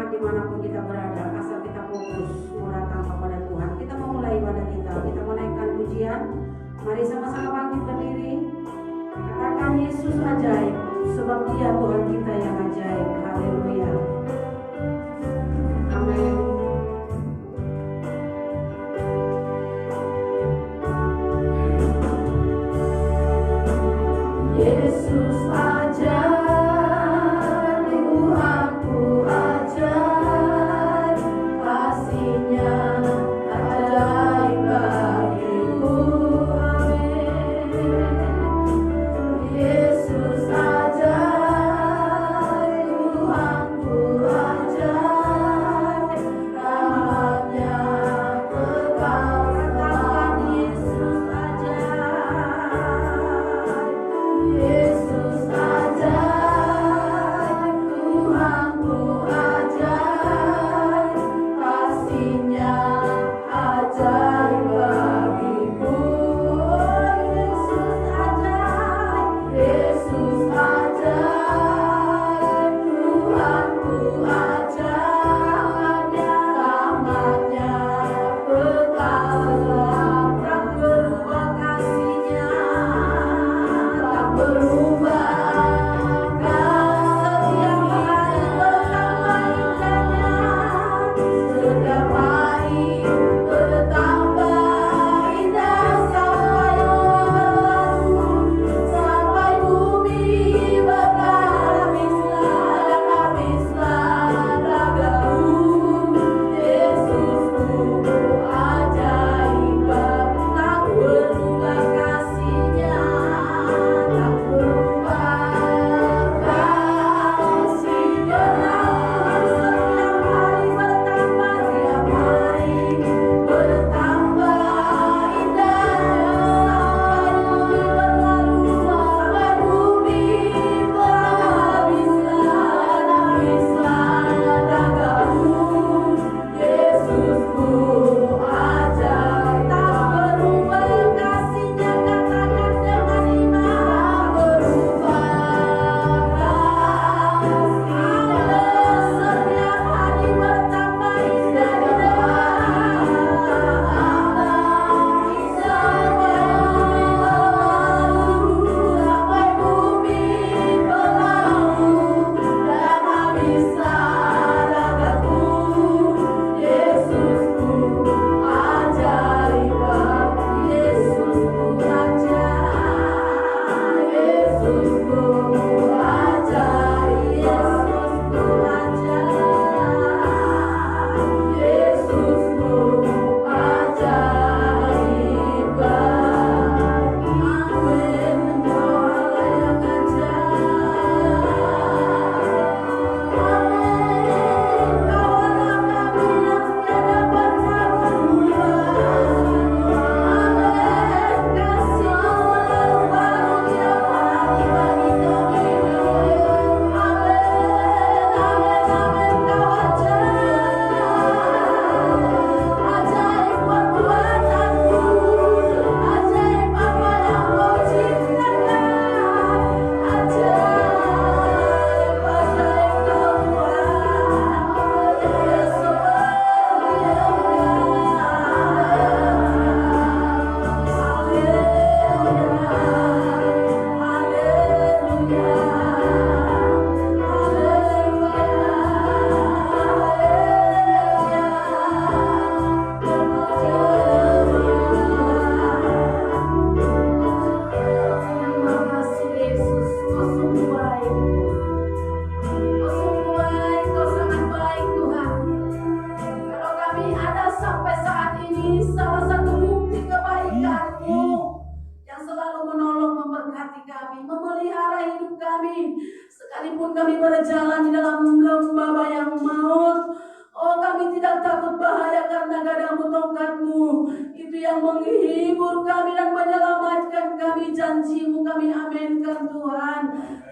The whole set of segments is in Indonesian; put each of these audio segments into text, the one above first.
semangat dimanapun kita berada, asal kita fokus mau datang kepada Tuhan. Kita mau mulai ibadah kita mau naikkan pujian. Mari sama-sama bangkit berdiri. Katakan Yesus ajaib, sebab Dia Tuhan kita yang ajaib. Haleluya. Amin. Yesus ajaib. Sekalipun kami berjalan di dalam lembah bayang maut, oh kami tidak takut bahaya karena gadamu tongkatmu. Itu yang menghibur kami dan menyelamatkan kami. Janjimu kami aminkan Tuhan.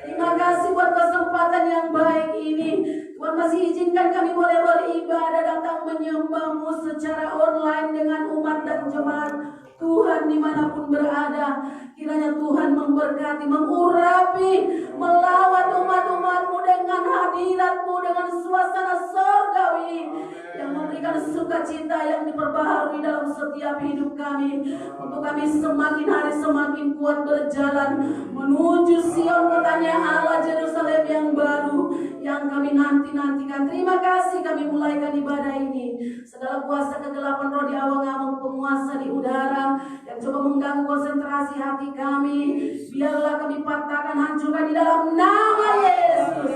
Terima kasih buat kesempatan yang baik ini. Tuhan masih izinkan kami boleh beribadah, datang menyembah-Mu secara online dengan umat dan jemaat Tuhan dimanapun berada. Kiranya Tuhan memberkati, mengurapi, melawat umat-umat-Mu dengan hadirat-Mu, dengan suasana sorgawi yang memberikan sukacita yang diperbaharui dalam setiap hidup kami, untuk kami semakin hari semakin kuat berjalan menuju Sion, kotanya Allah, Yerusalem yang baru yang kami nanti-nantikan. Terima kasih kami mulaikan ibadah ini. Segala kuasa kegelapan roh di awang-awang, penguasa di udara yang coba mengganggu konsentrasi hati kami, biarlah kami patahkan, hancurkan di dalam nama Yesus.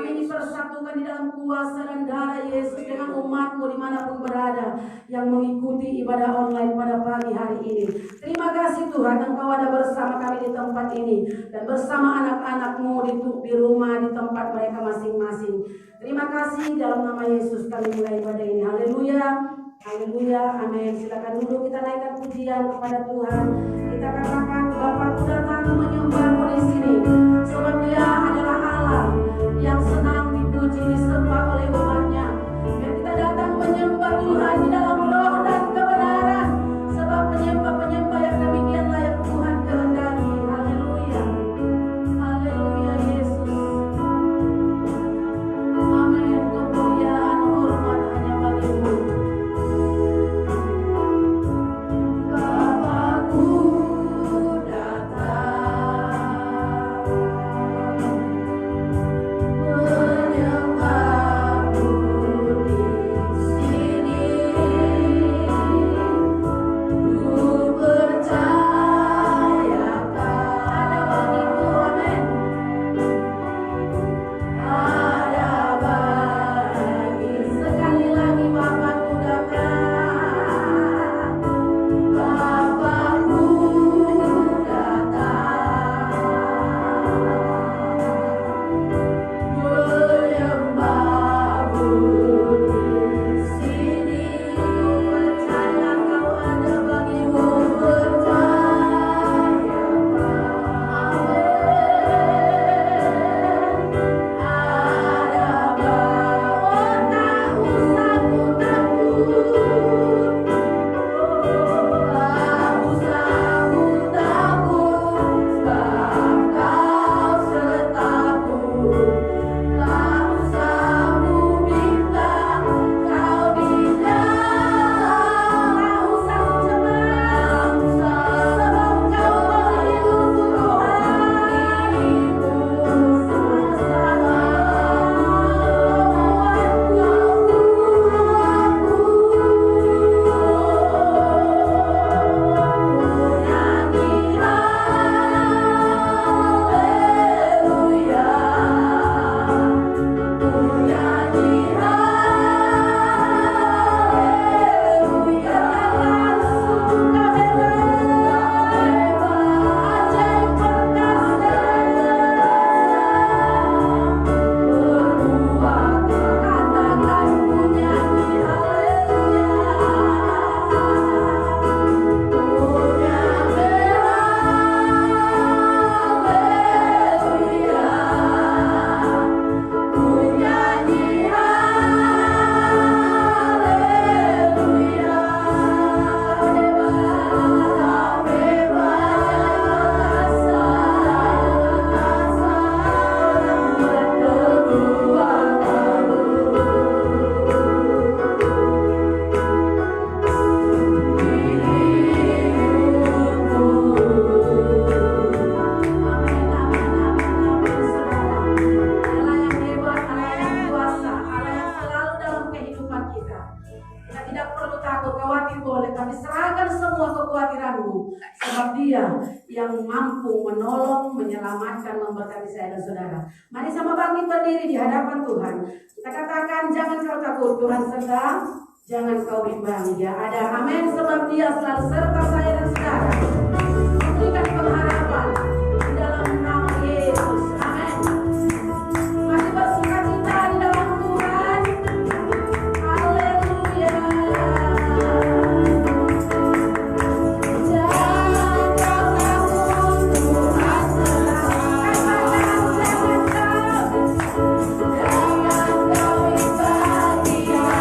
Kami dipersatukan di dalam kuasa dan darah Yesus dengan umat-Mu dimanapun berada yang mengikuti ibadah online pada pagi hari ini. Terima kasih Tuhan, Engkau ada bersama kami di tempat ini dan bersama anak-anak-Mu di rumah, di tempat mereka masing-masing. Terima kasih, dalam nama Yesus kami mulai ibadah ini. Haleluya, haleluya, amin. Silakan duduk, kita naikkan pujian kepada Tuhan. Kita katakan, Bapakku datang menyembah-Mu di sini, sebab Dia adalah Allah yang senang dipuji, disembah oleh umat-Nya. Biar kita datang menyembah Tuhan di dalam roh dan kebenaran, sebab penyembah-penyembah yang demikian layak Tuhan kehendaki. Haleluya, haleluya Yesus. Amin. Kemuliaan hormat hanya bagi-Mu. Bapakku yang mampu menolong, menyelamatkan, memberkati saya dan saudara. Mari sama bangkit berdiri di hadapan Tuhan. Kita katakan, jangan kau takut, Tuhan serta, jangan kau bimbang. Dia ada, amin, sebab Dia selalu serta saya dan saudara. Memberikan pengharapan di dalam nama Yesus, amin. Mari bersukacita di dalam Tuhan. Haleluya. Yeah.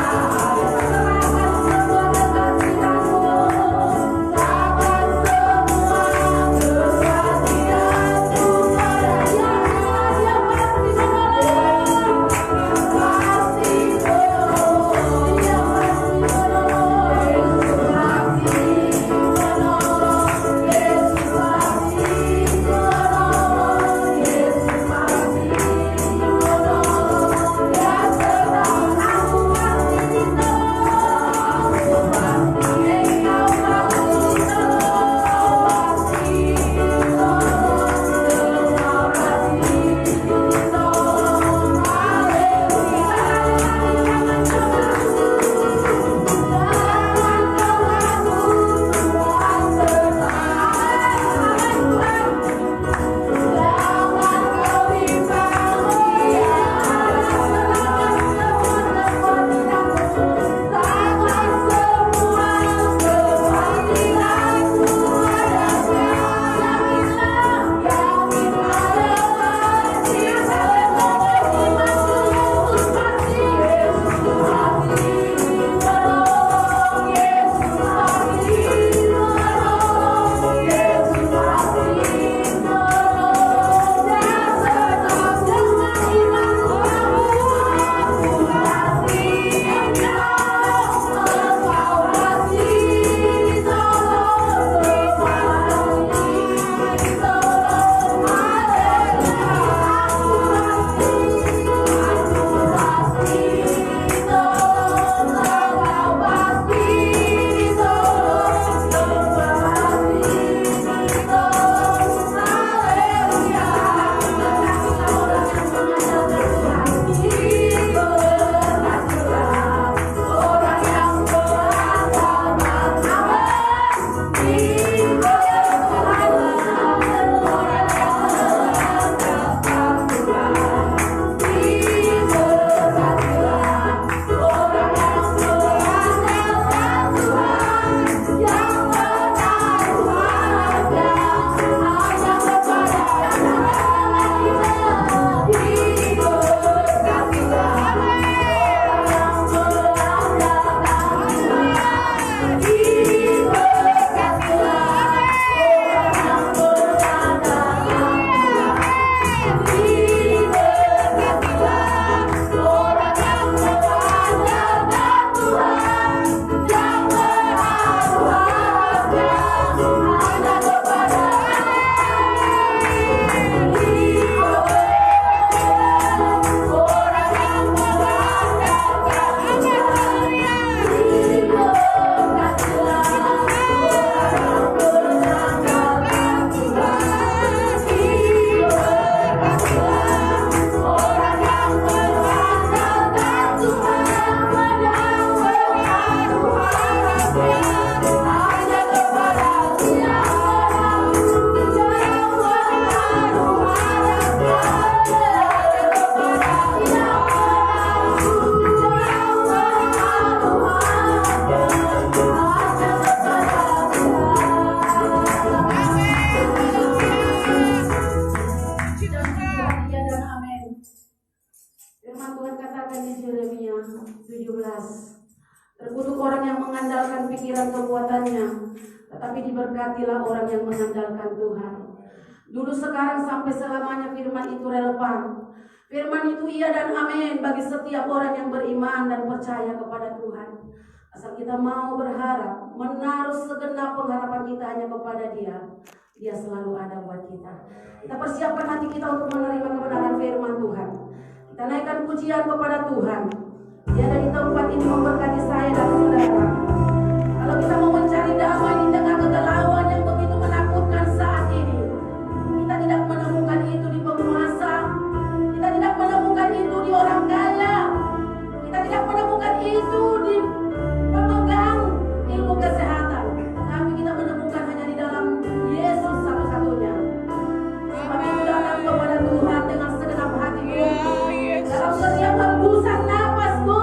17. Terkutuk orang yang mengandalkan pikiran kekuatannya, tetapi diberkatilah orang yang mengandalkan Tuhan. Dulu, sekarang, sampai selamanya firman itu relevan. Firman itu iya dan amin bagi setiap orang yang beriman dan percaya kepada Tuhan. Asal kita mau berharap, menaruh segenap pengharapan kita hanya kepada Dia. Dia selalu ada buat kita. Kita persiapkan hati kita untuk menerima kebenaran firman Tuhan. Kita naikkan pujian kepada Tuhan. Dia ada di tempat ini memberkati saya dan saudara. Kalau kita mau mencari damai di tengah kegalauan yang begitu menakutkan saat ini, kita tidak menemukan itu di penguasa, kita tidak menemukan itu di orang kaya, kita tidak menemukan itu di pemegang ilmu kesehatan, tapi kita menemukan hanya di dalam Yesus satu-satunya. Sebab itu datang kepada Tuhan dengan segenap hatimu, dalam setiap hembusan nafasmu,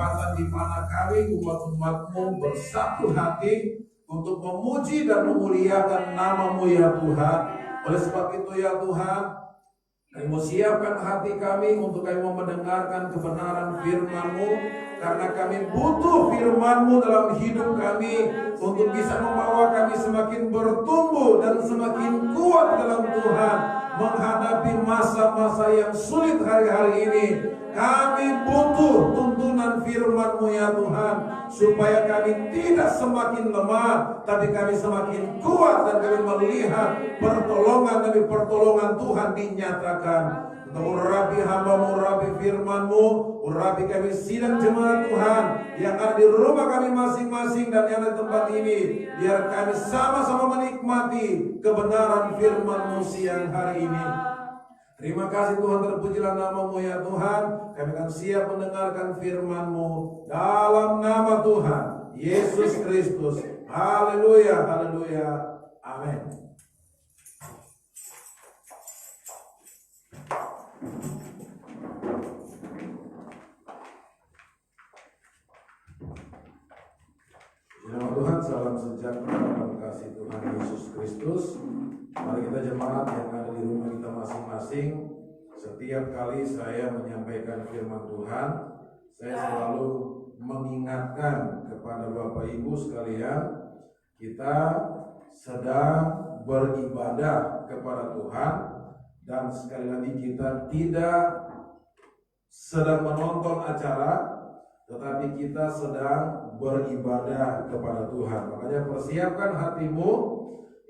kesempatan di mana kami umat-umat-Mu bersatu hati untuk memuji dan memuliakan nama-Mu ya Tuhan. Oleh sebab itu ya Tuhan, kami mau siapkan hati kami untuk kami mau mendengarkan kebenaran firman-Mu, karena kami butuh firman-Mu dalam hidup kami untuk bisa membawa kami semakin bertumbuh dan semakin kuat dalam Tuhan menghadapi masa-masa yang sulit hari-hari ini. Kami butuh tuntunan firman-Mu ya Tuhan, supaya kami tidak semakin lemah, tapi kami semakin kuat dan kami melihat pertolongan demi pertolongan Tuhan dinyatakan. Urapi hamba-Mu, urapi firman-Mu, urapi kami sidang jemaat Tuhan yang ada di rumah kami masing-masing dan yang ada di tempat ini. Biar kami sama-sama menikmati kebenaran firman-Mu siang hari ini. Terima kasih Tuhan, terpujilah nama-Mu ya Tuhan. Kami akan siap mendengarkan firman-Mu dalam nama Tuhan Yesus Kristus. Haleluya, haleluya, amin. Nama Tuhan, salam sejahtera dan kasih Tuhan Yesus Kristus. Mari kita jemaat yang ada di rumah kita masing-masing, setiap kali saya menyampaikan firman Tuhan, saya selalu mengingatkan kepada Bapak Ibu sekalian, kita sedang beribadah kepada Tuhan, dan sekali lagi kita tidak sedang menonton acara, tetapi kita sedang beribadah kepada Tuhan. Makanya persiapkan hatimu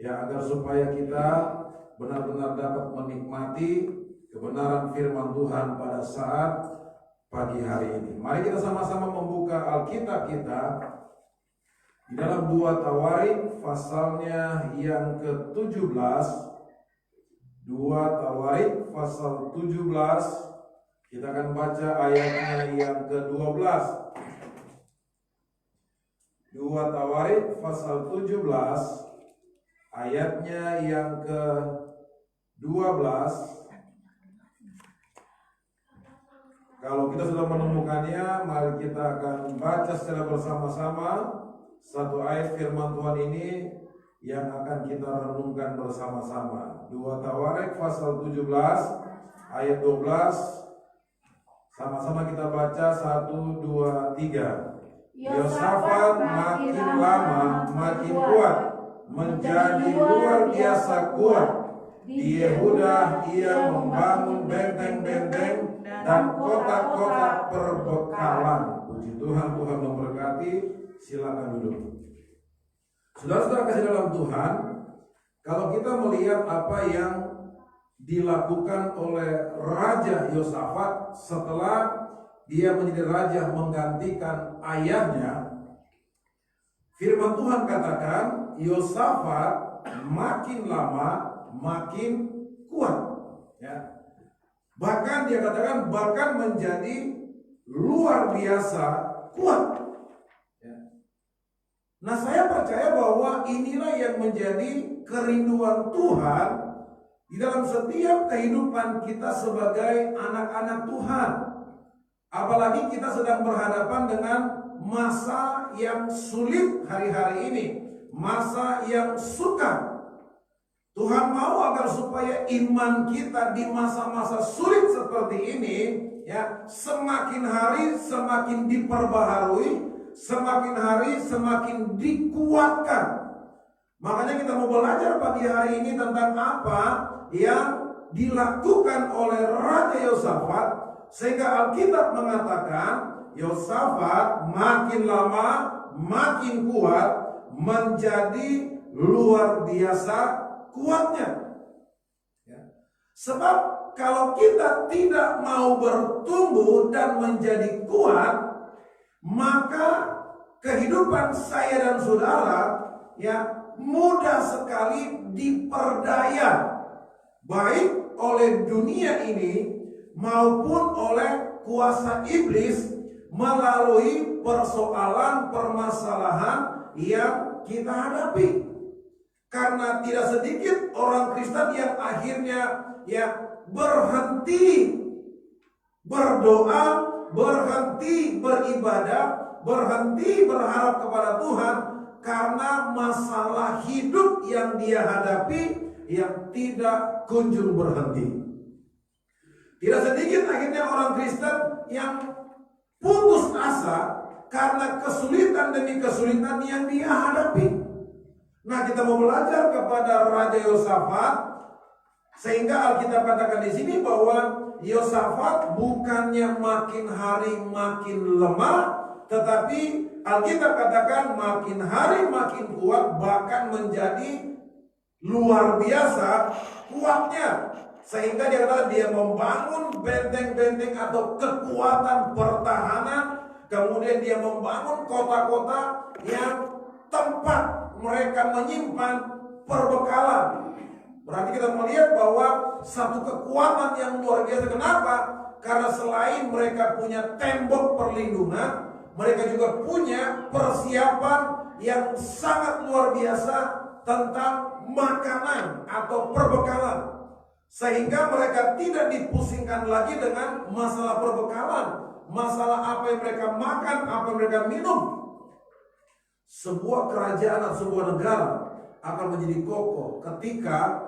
ya, agar supaya kita benar-benar dapat menikmati kebenaran firman Tuhan pada saat pagi hari ini. Mari kita sama-sama membuka Alkitab kita di dalam 2 Tawarik pasalnya yang ke-17. 2 Tawarik pasal 17. Kita akan baca ayatnya yang ke-12. 2 Tawarik pasal 17 ayatnya yang ke-12. Kalau kita sudah menemukannya, mari kita akan baca secara bersama-sama satu ayat firman Tuhan ini yang akan kita renungkan bersama-sama. 2 Tawarik pasal 17 ayat 12. Sama-sama kita baca 1, 2, 3. Yosafat makin lama makin kuat, menjadi luar biasa kuat. Di Yehuda ia membangun benteng-benteng dan kota-kota perbekalan. Puji Tuhan, Tuhan memberkati. Silakan duduk. Saudara-saudara kasih dalam Tuhan, kalau kita melihat apa yang dilakukan oleh Raja Yosafat setelah dia menjadi raja menggantikan ayahnya, firman Tuhan katakan Yosafat makin lama makin kuat ya. Bahkan dia katakan bahkan menjadi luar biasa kuat ya. Nah, saya percaya bahwa inilah yang menjadi kerinduan Tuhan di dalam setiap kehidupan kita sebagai anak-anak Tuhan. Apalagi kita sedang berhadapan dengan masa yang sulit hari-hari ini, masa yang sukar. Tuhan mau agar supaya iman kita di masa-masa sulit seperti ini ya, semakin hari semakin diperbaharui, semakin hari semakin dikuatkan. Makanya kita mau belajar pagi hari ini tentang apa yang dilakukan oleh Raja Yosafat, sehingga Alkitab mengatakan Yosafat makin lama makin kuat, menjadi luar biasa kuatnya ya. Sebab kalau kita tidak mau bertumbuh dan menjadi kuat, maka kehidupan saya dan saudara ya mudah sekali diperdaya, baik oleh dunia ini maupun oleh kuasa iblis melalui persoalan permasalahan yang kita hadapi. Karena tidak sedikit orang Kristen yang akhirnya ya berhenti berdoa, berhenti beribadah, berhenti berharap kepada Tuhan karena masalah hidup yang dia hadapi yang tidak kunjung berhenti. Tidak sedikit akhirnya orang Kristen yang putus asa karena kesulitan demi kesulitan yang dia hadapi. Nah, kita mau belajar kepada Raja Yosafat, sehingga Alkitab katakan di sini bahwa Yosafat bukannya makin hari makin lemah, tetapi Alkitab katakan makin hari makin kuat, bahkan menjadi luar biasa kuatnya. Sehingga dia katakan dia membangun benteng-benteng atau kekuatan pertahanan, kemudian dia membangun kota-kota yang tempat mereka menyimpan perbekalan. Berarti kita melihat bahwa satu kekuatan yang luar biasa. Kenapa? Karena selain mereka punya tembok perlindungan, mereka juga punya persiapan yang sangat luar biasa tentang makanan atau perbekalan. Sehingga mereka tidak dipusingkan lagi dengan masalah perbekalan, masalah apa yang mereka makan, apa yang mereka minum. Sebuah kerajaan atau sebuah negara akan menjadi kokoh ketika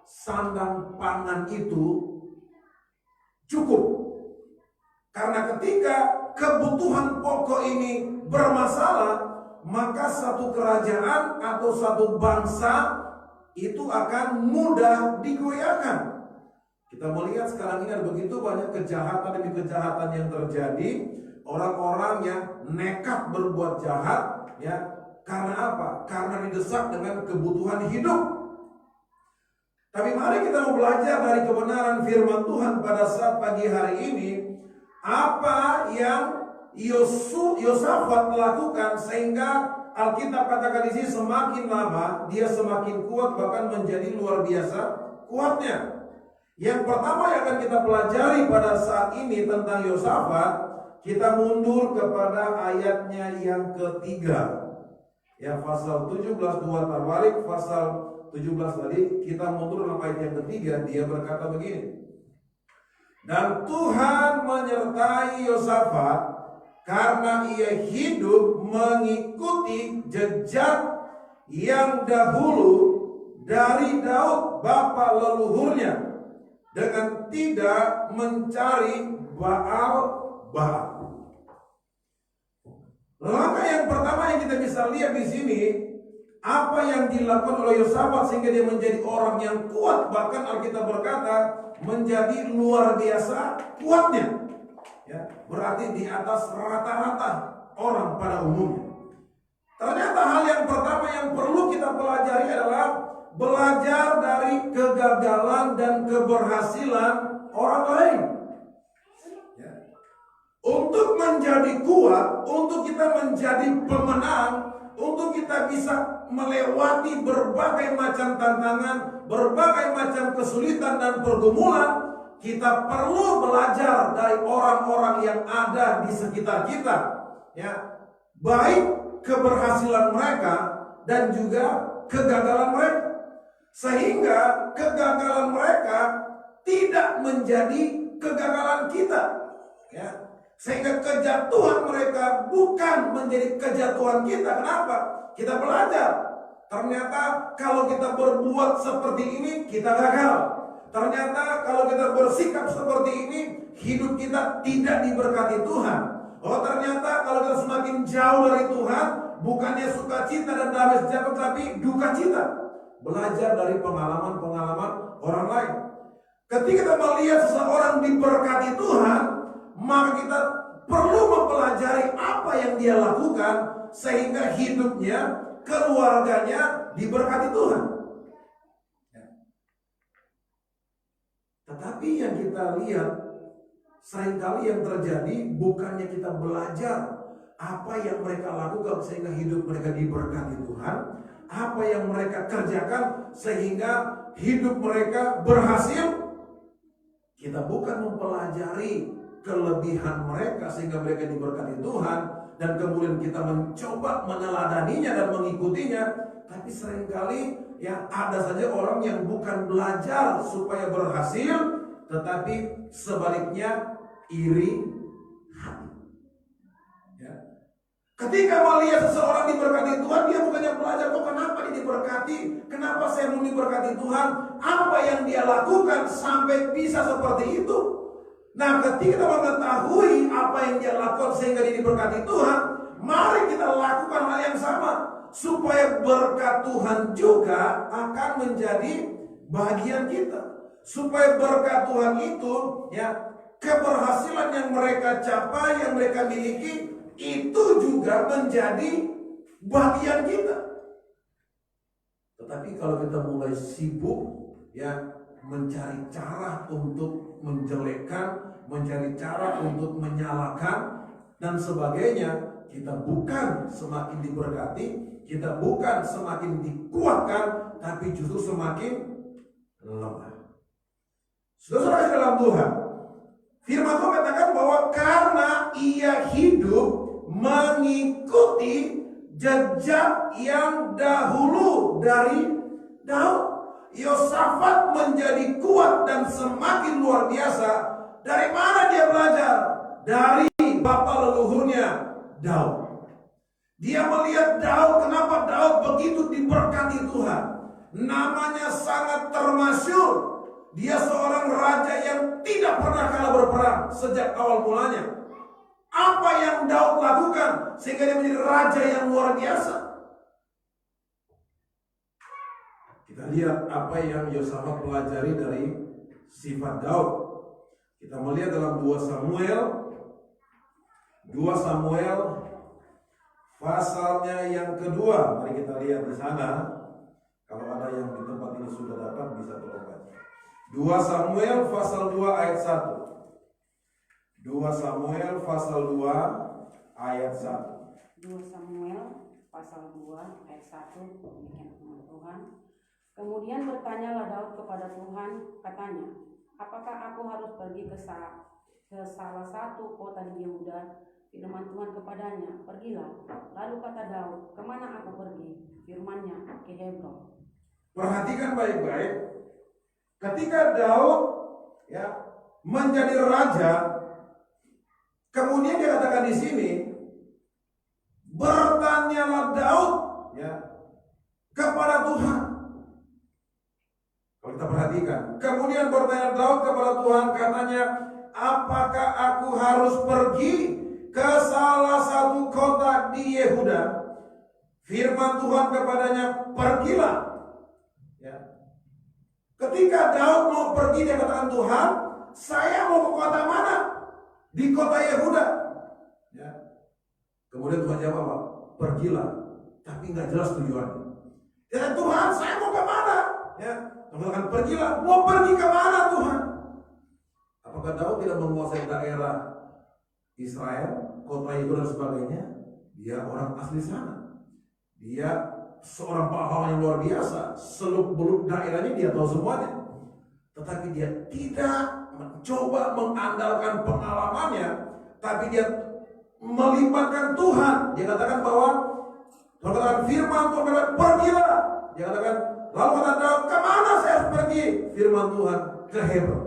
sandang pangan itu cukup. Karena ketika kebutuhan pokok ini bermasalah, maka satu kerajaan atau satu bangsa itu akan mudah digoyahkan. Kita melihat sekarang ini ada begitu banyak kejahatan demi kejahatan yang terjadi. Orang-orang yang nekat berbuat jahat, karena apa? Karena didesak dengan kebutuhan hidup. Tapi mari kita mau belajar dari kebenaran firman Tuhan pada saat pagi hari ini. Apa yang Yosafat lakukan sehingga Alkitab katakan di sini semakin lama dia semakin kuat, bahkan menjadi luar biasa kuatnya. Yang pertama yang akan kita pelajari pada saat ini tentang Yosafat, kita mundur kepada ayatnya yang ketiga. Pasal 17 2 Tawarik, pasal 17 tadi kita mundur dalam ayat yang ketiga, dia berkata begini. Dan Tuhan menyertai Yosafat karena ia hidup mengikuti jejak yang dahulu dari Daud bapa leluhurnya, dengan tidak mencari Baal. Langkah yang pertama yang kita bisa lihat di sini, apa yang dilakukan oleh Yosafat sehingga dia menjadi orang yang kuat, bahkan Alkitab berkata menjadi luar biasa kuatnya. Berarti di atas rata-rata orang pada umumnya. Ternyata hal yang pertama yang perlu kita pelajari adalah belajar dari kegagalan dan keberhasilan orang lain. Untuk menjadi kuat, untuk kita menjadi pemenang, untuk kita bisa melewati berbagai macam tantangan, berbagai macam kesulitan dan pergumulan, kita perlu belajar dari orang-orang yang ada di sekitar kita, baik keberhasilan mereka dan juga kegagalan mereka, sehingga kegagalan mereka tidak menjadi kegagalan kita, sehingga kejatuhan mereka bukan menjadi kejatuhan kita. Kenapa? Kita belajar. Ternyata kalau kita berbuat seperti ini, kita gagal. Ternyata kalau kita bersikap seperti ini, hidup kita tidak diberkati Tuhan. Ternyata kalau kita semakin jauh dari Tuhan, bukannya sukacita dan damai sejahtera, tapi duka cita. Belajar dari pengalaman-pengalaman orang lain. Ketika kita melihat seseorang diberkati Tuhan, maka kita perlu mempelajari apa yang dia lakukan sehingga hidupnya, keluarganya diberkati Tuhan. Tetapi yang kita lihat seringkali yang terjadi bukannya kita belajar apa yang mereka lakukan sehingga hidup mereka diberkati Tuhan, apa yang mereka kerjakan sehingga hidup mereka berhasil. Kita bukan mempelajari kelebihan mereka sehingga mereka diberkati Tuhan dan kemudian kita mencoba meneladaninya dan mengikutinya, tapi seringkali ada saja orang yang bukan belajar supaya berhasil, tetapi sebaliknya iri, Ya. Ketika melihat seseorang diberkati Tuhan, dia bukannya belajar, kok kenapa dia diberkati, kenapa saya belum diberkati Tuhan, apa yang dia lakukan sampai bisa seperti itu. Nah, ketika kita mengetahui apa yang dia lakukan sehingga dia diberkati Tuhan, mari kita lakukan hal yang sama, supaya berkat Tuhan juga akan menjadi bagian kita. Supaya berkat Tuhan itu, ya, keberhasilan yang mereka capai, yang mereka miliki, itu juga menjadi bagian kita. Tetapi kalau kita mulai sibuk, ya, mencari cara untuk menjelekkan, mencari cara untuk menyalahkan dan sebagainya, kita bukan semakin diberkati, kita bukan semakin dikuatkan, tapi justru semakin lemah. Saudara dalam Tuhan, firman Tuhan katakan bahwa karena ia hidup mengikuti jejak yang dahulu dari Daud, Yosafat menjadi kuat dan semakin luar biasa. Dari mana dia belajar? Dari bapak leluhurnya, Daud. Dia melihat Daud, kenapa Daud begitu diberkati Tuhan. Namanya sangat termasyhur. Dia seorang raja yang tidak pernah kalah berperang sejak awal mulanya. Apa yang Daud lakukan sehingga dia menjadi raja yang luar biasa? Kita lihat apa yang Yosafat pelajari dari sifat Daud. Kita melihat dalam 2 Samuel pasalnya yang kedua. Mari kita lihat di sana. Kalau ada yang di tempat ini sudah dapat, bisa tolong baca. 2 Samuel pasal 2 ayat 1. 2 Samuel pasal 2 ayat 1. 2 Samuel pasal 2 ayat 1. Demikian firman Tuhan. Kemudian bertanyalah Daud kepada Tuhan, katanya, apakah aku harus pergi ke salah satu kota di Yehuda? Firman Tuhan kepadanya, pergilah. Lalu kata Daud, kemana aku pergi? Firman-Nya, ke Hebron. Perhatikan baik-baik. Ketika Daud, ya, menjadi raja, kemudian dia katakan di sini, bertanyalah Daud, ya, kepada Tuhan. Kalau kita perhatikan, kemudian bertanya Daud kepada Tuhan, katanya, apakah aku harus pergi ke salah satu kota di Yehuda? Firman Tuhan kepadanya, pergilah. Ya. Ketika Daud mau pergi, dia katakan, Tuhan, saya mau ke kota mana? Di kota Yehuda. Ya. Kemudian Tuhan jawab, pergilah, tapi nggak jelas tujuannya. Ya, Tuhan, saya mau ke mana? Ya. Tuhan katakan, pergilah. Mau pergi ke mana, Tuhan? Apakah Daud tidak menguasai daerah Israel, kota itu dan sebagainya? Dia orang asli sana. Dia seorang pahlawan yang luar biasa. Seluk-beluk daerahnya dia tahu semuanya. Tetapi dia tidak mencoba mengandalkan pengalamannya, tapi dia melibatkan Tuhan. Dia katakan bahwa Tuhan katakan firman Tuhan katakan, pergilah. Dia katakan, lalu kata Daud, kemana saya harus pergi? Firman Tuhan, ke Hebron.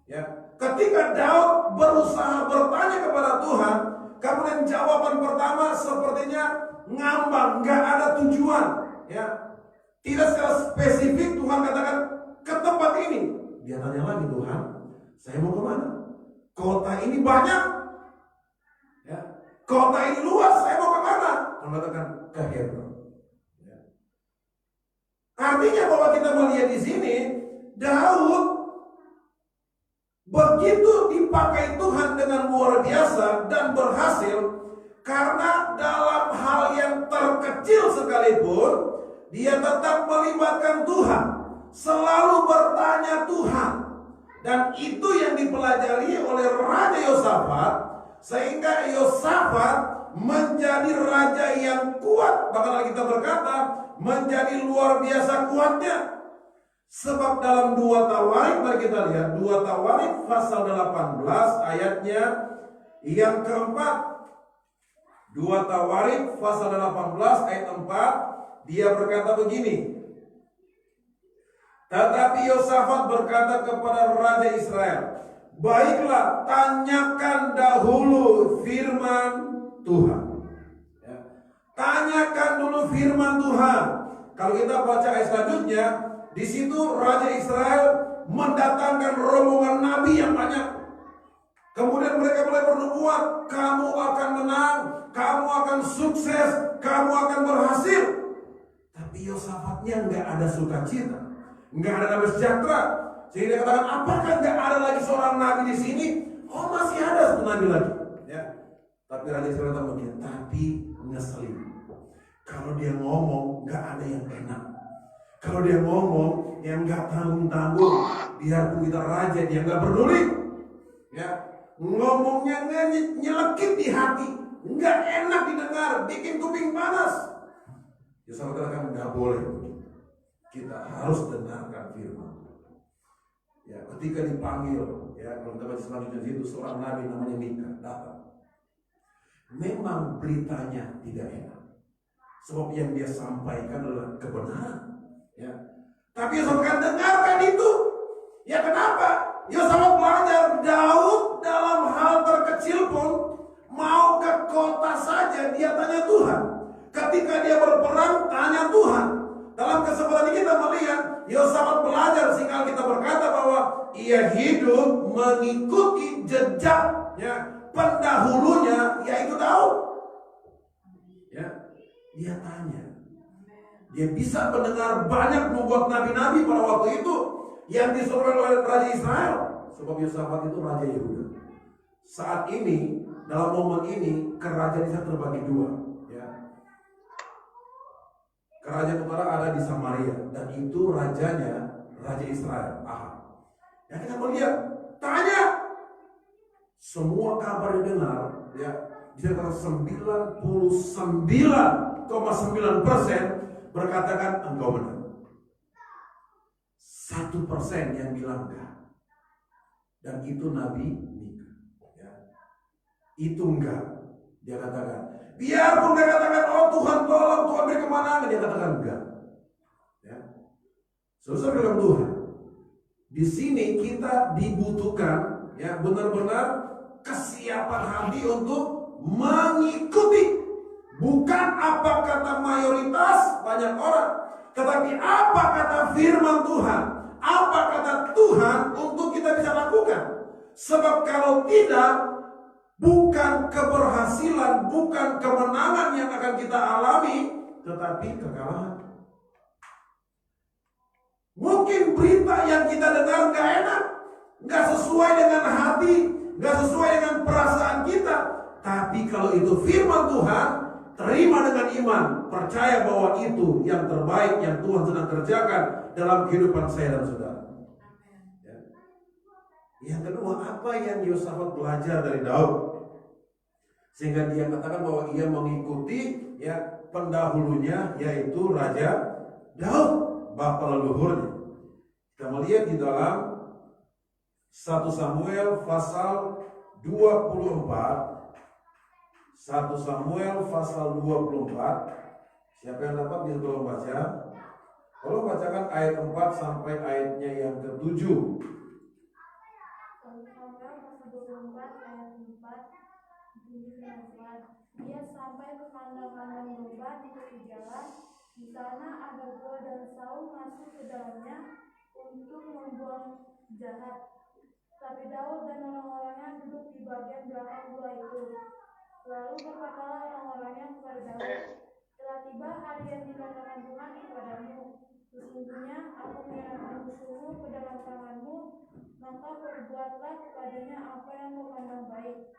Ya. Ketika Daud berusaha bertanya kepada Tuhan, kemudian jawaban pertama sepertinya ngambang, nggak ada tujuan. Ya. Tidak secara spesifik Tuhan katakan ke tempat ini. Dia tanya lagi, Tuhan, saya mau kemana? Kota ini banyak, ya. Kota ini luas, saya mau kemana? Tuhan katakan ke Hebron. Ya. Artinya bahwa kita melihat di sini Daud begitu dipakai Tuhan dengan luar biasa dan berhasil karena dalam hal yang terkecil sekalipun dia tetap melibatkan Tuhan, selalu bertanya Tuhan. Dan itu yang dipelajari oleh Raja Yosafat, sehingga Yosafat menjadi raja yang kuat. Bahkan kita berkata menjadi luar biasa kuatnya. Sebab dalam 2 Tawarik, mari kita lihat 2 Tawarik pasal 18 ayatnya yang keempat. 2 Tawarik pasal 18 ayat 4, dia berkata begini. Tetapi Yosafat berkata kepada Raja Israel, baiklah, tanyakan dahulu firman Tuhan. Ya. Tanyakan dulu firman Tuhan. Kalau kita baca ayat selanjutnya, di situ Raja Israel mendatangkan rombongan nabi yang banyak. Kemudian mereka mulai bernubuat, kamu akan menang, kamu akan sukses, kamu akan berhasil. Tapi Yosafatnya nggak ada sukacita, nggak ada damai sejahtera. Sehingga dia katakan, apakah nggak ada lagi seorang nabi di sini? Oh, masih ada satu nabi lagi. Ya. Tapi Raja Israel begini, tapi ngeselin. Kalau dia ngomong, nggak ada yang enak. Kalau dia ngomong, yang nggak tanggung-tanggung, biarpun kita raja, dia nggak peduli. Ya, ngomongnya nyelekit di hati, nggak enak didengar, bikin kuping panas. Yosafat katakan nggak boleh. Kita harus dengarkan firman. Ya, ketika dipanggil, ya kalau kita baca selanjutnya itu seorang nabi namanya Mika datang. Memang beritanya tidak enak, sebab yang dia sampaikan adalah kebenaran. Ya, tapi Yosafat dengarkan itu. Ya kenapa? Yosafat belajar Daud dalam hal terkecil pun mau ke kota saja dia tanya Tuhan. Ketika dia berperang tanya Tuhan. Dalam kesempatan ini kita melihat Yosafat belajar sehingga kita berkata bahwa ia hidup mengikuti jejaknya pendahulunya yaitu Daud. Ya, dia tanya. Dia bisa mendengar banyak nubuat nabi-nabi pada waktu itu yang disuruh oleh Raja Israel. Sebab Yosafat itu Raja Yehuda. Saat ini, dalam momen ini, kerajaan Israel terbagi dua. Ya. Kerajaan utara ada di Samaria. Dan itu rajanya Raja Israel, Ahab. Yang kita melihat, tanya. Semua kabar didengar, ya, bisa kata 99,9% berkatakan engkau benar. 1% yang bilang enggak. Dan itu Nabi Mika. Ya. Itu enggak. Dia katakan, biarpun dia katakan, oh Tuhan tolong, Tuhan beri kemenangan, dia katakan enggak. Ya. Saudara dalam Tuhan, di sini kita dibutuhkan, ya benar-benar kesiapan hati untuk mengikuti. Bukan apa kata mayoritas banyak orang, tetapi apa kata firman Tuhan, apa kata Tuhan untuk kita bisa lakukan. Sebab kalau tidak, bukan keberhasilan, bukan kemenangan yang akan kita alami, tetapi kekalahan. Mungkin berita yang kita dengar gak enak, gak sesuai dengan hati, gak sesuai dengan perasaan kita. Tapi kalau itu firman Tuhan, terima dengan iman, percaya bahwa itu yang terbaik yang Tuhan sedang kerjakan dalam kehidupan saya dan saudara. Ya. Yang kedua, apa yang Yosafat belajar dari Daud? Sehingga dia katakan bahwa ia mengikuti ya pendahulunya yaitu Raja Daud, bapa leluhurnya. Kita melihat di dalam 1 Samuel pasal 24. 1 Samuel pasal 24. Siapa yang dapat bisa tolong baca? Tolong bacakan ayat 4 sampai ayatnya yang ke-7. 1 Samuel pasal 24 ayat 4. Dia sampai ke kandang-kandang domba di tepi jalan. Di sana ada gua dan Saul masuk ke dalamnya untuk membuang jahat. Tapi Daud dan orang-orangnya duduk di bagian belakang gua itu. Lalu berkatalah orang-orangnya kepada Daud, telah tiba hari yang dikatakan Tuhan kepadamu. Sesungguhnya aku menyerahkan musuhmu ke dalam tanganmu, maka perbuatlah kepadanya apa yang kau pandang baik.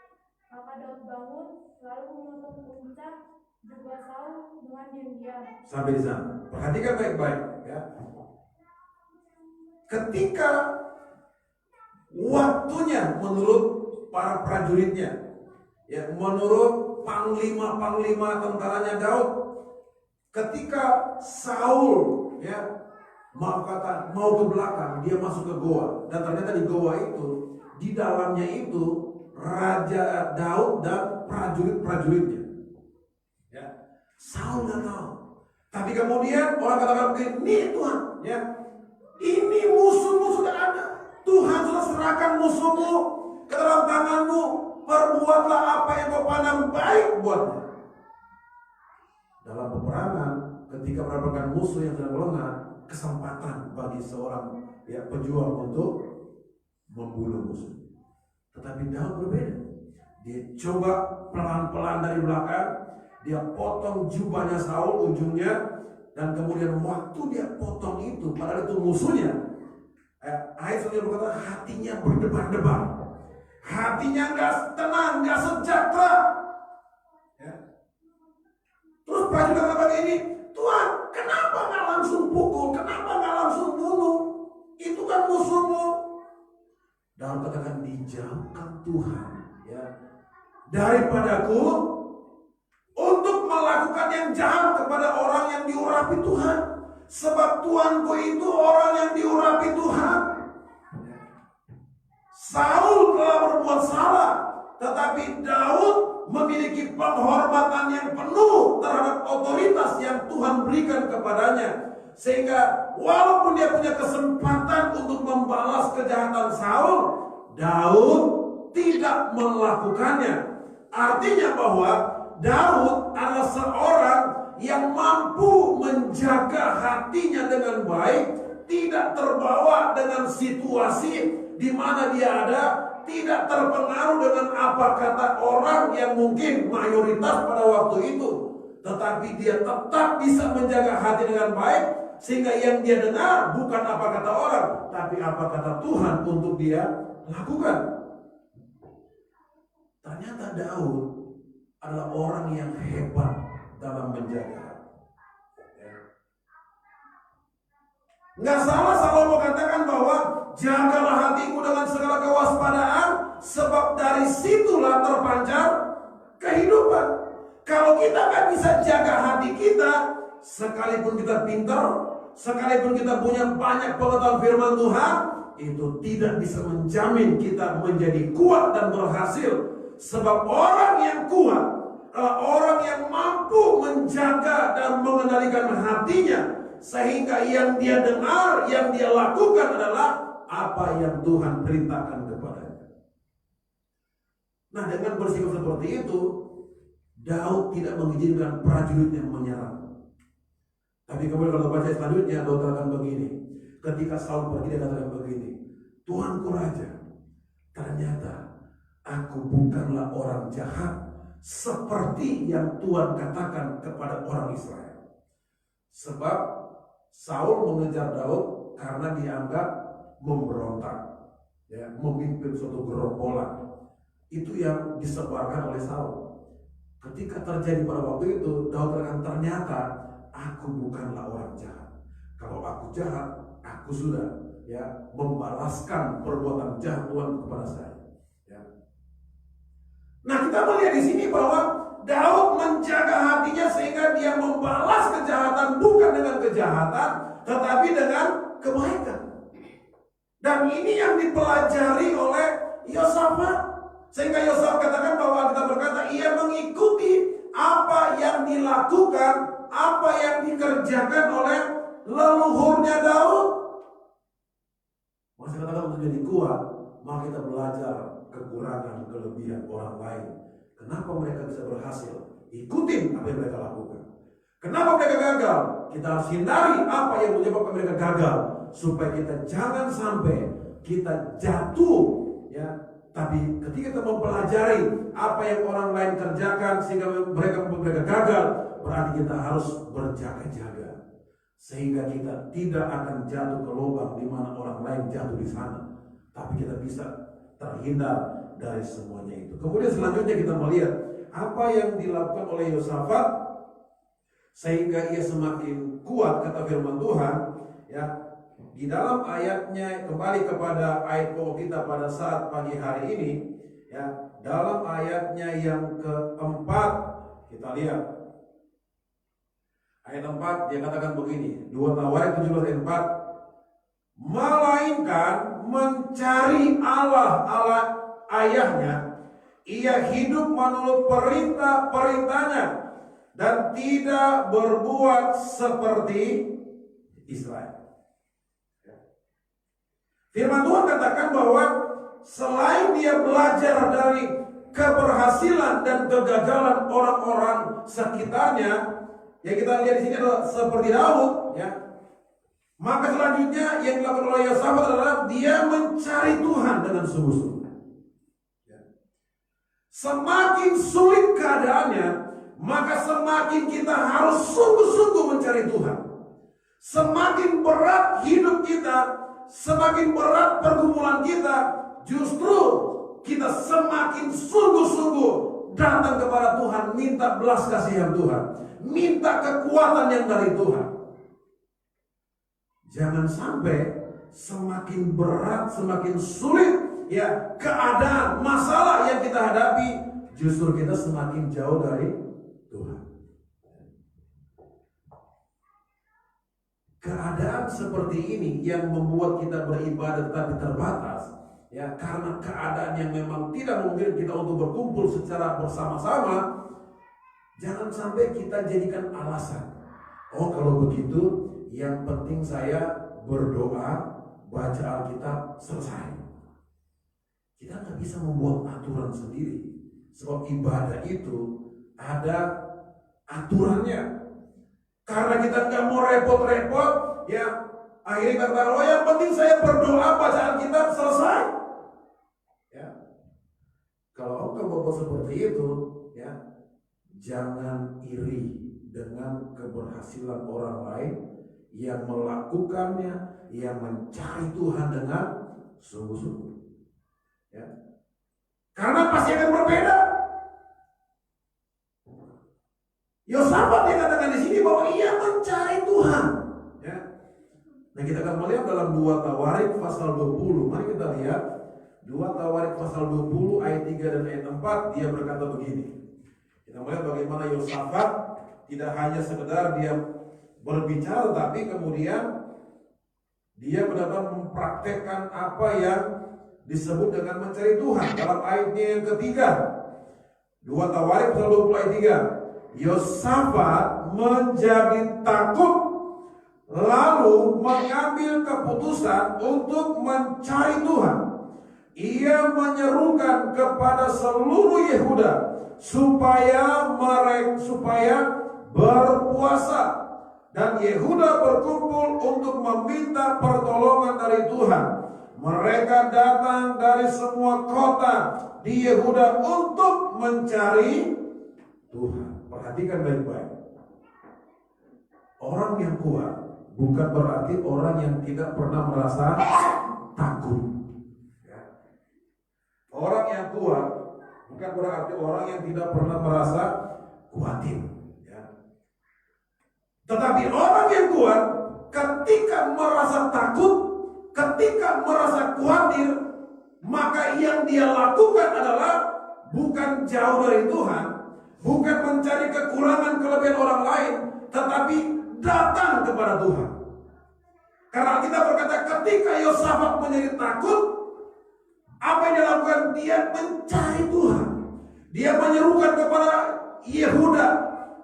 Maka Daud bangun, lalu menutup puncak jubah Saul dengan diam-diam. Sampai di sana. Perhatikan baik-baik, ya. Ketika waktunya menurut para prajuritnya, ya, menurut panglima tentaranya Daud, ketika Saul ya mau ke belakang, dia masuk ke goa, dan ternyata di goa itu, di dalamnya itu Raja Daud dan prajuritnya. Ya, Saul nggak tahu. Tapi kemudian orang katakan begini, nih Tuhan, ya, ini musuhmu sudah ada. Tuhan sudah serahkan musuhmu ke dalam tanganmu. perbuatlah apa yang kau pandang baik buatnya. Dalam peperangan, ketika mendapatkan musuh yang sedang lengah, kesempatan bagi seorang pejuang untuk membunuh musuh. Tetapi Daud berbeda. Dia coba pelan-pelan dari belakang, dia potong jubahnya Saul ujungnya, dan kemudian waktu dia potong itu, padahal itu musuhnya, ayat selanjutnya berkata hatinya berdebar-debar, hatinya nggak tenang, nggak sejahtera. Ya. Terus prajurit kata begini, Tuhan, kenapa nggak langsung pukul? Kenapa nggak langsung bunuh? Itu kan musuhmu. Daud katakan, dijauhkan Tuhan daripadaku untuk melakukan yang jahat kepada orang yang diurapi Tuhan. Sebab Tuanku itu orang yang diurapi Tuhan. Saul telah berbuat salah, tetapi Daud memiliki penghormatan yang penuh terhadap otoritas yang Tuhan berikan kepadanya. Sehingga walaupun dia punya kesempatan untuk membalas kejahatan Saul, Daud tidak melakukannya. Artinya bahwa Daud adalah seorang yang mampu menjaga hatinya dengan baik, tidak terbawa dengan situasi di mana dia ada, tidak terpengaruh dengan apa kata orang yang mungkin mayoritas pada waktu itu, tetapi dia tetap bisa menjaga hati dengan baik, sehingga yang dia dengar bukan apa kata orang, tapi apa kata Tuhan untuk dia lakukan. Ternyata Daud adalah orang yang hebat dalam menjaga hati. Nggak salah Salomo katakan bahwa jagalah hatiku dengan segala kewaspadaan, sebab dari situlah terpancar kehidupan. Kalau kita nggak bisa jaga hati kita, sekalipun kita pintar, sekalipun kita punya banyak pengetahuan firman Tuhan, itu tidak bisa menjamin kita menjadi kuat dan berhasil. Sebab orang yang kuat adalah orang yang mampu menjaga dan mengendalikan hatinya, sehingga yang dia dengar, yang dia lakukan adalah apa yang Tuhan perintahkan kepadanya. Nah, dengan bersikap seperti itu, Daud tidak mengizinkan prajuritnya menyerang. Tapi kemudian kalau baca selanjutnya, Daud katakan begini, ketika Saul pergi, dia katakan begini, Tuanku Raja, ternyata aku bukanlah orang jahat seperti yang Tuhan katakan kepada orang Israel. Sebab Saul mengejar Daud karena dianggap memberontak, memimpin suatu gerombolan. Itu yang disebarkan oleh Saul. Ketika terjadi pada waktu itu, Daud katakan, ternyata aku bukanlah orang jahat. Kalau aku jahat, aku sudah membalaskan perbuatan jahat Tuhan kepada saya. Nah, kita melihat di sini bahwa Daud menjaga hatinya sehingga dia membalas kejahatan bukan dengan kejahatan, tetapi dengan kebaikan. Dan ini yang dipelajari oleh Yosafat, sehingga Yosafat katakan bahwa kita berkata ia mengikuti apa yang dilakukan, apa yang dikerjakan oleh leluhurnya Daud. Masih katakan untuk jadi kuat, maka kita belajar kekurangan, kelebihan orang lain. Kenapa mereka bisa berhasil? Ikutin apa yang mereka lakukan. Kenapa mereka gagal? Kita harus hindari apa yang menyebabkan mereka gagal, supaya kita jangan sampai kita jatuh, Tapi ketika kita mempelajari apa yang orang lain kerjakan sehingga mereka gagal, berarti kita harus berjaga-jaga sehingga kita tidak akan jatuh ke lubang di mana orang lain jatuh di sana, tapi kita bisa terhindar dari semuanya itu. Kemudian selanjutnya kita melihat apa yang dilakukan oleh Yosafat sehingga ia semakin kuat, kata firman Tuhan, di dalam ayatnya, kembali kepada ayat pokok kita pada saat pagi hari ini, dalam ayatnya yang keempat, kita lihat ayat 4, dia katakan begini, 2 Tawarik 17 ayat 4, melainkan mencari Allah ayahnya, ia hidup menurut perintah-perintahnya dan tidak berbuat seperti Israel. Firman Tuhan katakan bahwa selain dia belajar dari keberhasilan dan kegagalan orang-orang sekitarnya, ya kita lihat di sini adalah seperti Daud, ya. Maka selanjutnya yang dilakukan oleh Yosafat adalah dia mencari Tuhan dengan sungguh-sungguh. Ya. Semakin sulit keadaannya, maka semakin kita harus sungguh-sungguh mencari Tuhan. Semakin berat hidup kita, semakin berat pergumulan kita, justru kita semakin sungguh-sungguh datang kepada Tuhan, minta belas kasihan Tuhan, minta kekuatan yang dari Tuhan. Jangan sampai semakin berat, semakin sulit ya keadaan, masalah yang kita hadapi, justru kita semakin jauh dari Tuhan. Keadaan seperti ini yang membuat kita beribadah tetapi terbatas, ya, karena keadaan yang memang tidak memungkinkan kita untuk berkumpul secara bersama-sama. Jangan sampai kita jadikan alasan, oh kalau begitu yang penting saya berdoa, baca Alkitab, selesai. Kita nggak bisa membuat aturan sendiri, sebab ibadah itu ada aturannya. Karena kita nggak mau repot-repot, ya akhirnya kita katakan, oh yang penting saya berdoa, baca Alkitab, selesai. Ya, kalau engkau berbuat seperti itu, ya jangan iri dengan keberhasilan orang lain yang melakukannya, yang mencari Tuhan dengan sungguh-sungguh. Ya. Karena pasti akan berbeda. Yosafat yang katakan di sini bahwa ia mencari Tuhan. Ya. Nah kita akan melihat dalam 2 Tawarik pasal 20. Mari kita lihat 2 Tawarik pasal 20 ayat 3 dan ayat 4. Dia berkata begini. Kita melihat bagaimana Yosafat tidak hanya sekedar dia berbicara, tapi kemudian dia benar-benar mempraktekkan apa yang disebut dengan mencari Tuhan. Dalam ayatnya yang ketiga, 2 Tawarik pasal 20 ayat 3, Yosafat menjadi takut lalu mengambil keputusan untuk mencari Tuhan. Ia menyerukan kepada seluruh Yehuda supaya berpuasa. Dan Yehuda berkumpul untuk meminta pertolongan dari Tuhan. Mereka datang dari semua kota di Yehuda untuk mencari Tuhan. Perhatikan baik-baik. Orang yang kuat bukan berarti orang yang tidak pernah merasa takut. Ya. Orang yang kuat bukan berarti orang yang tidak pernah merasa khawatir. Tetapi orang yang kuat ketika merasa takut, ketika merasa khawatir, maka yang dia lakukan adalah bukan jauh dari Tuhan, bukan mencari kekurangan kelebihan orang lain, tetapi datang kepada Tuhan. Karena kita berkata ketika Yosafat menjadi takut, apa yang dia lakukan? Dia mencari Tuhan. Dia menyerukan kepada Yehuda.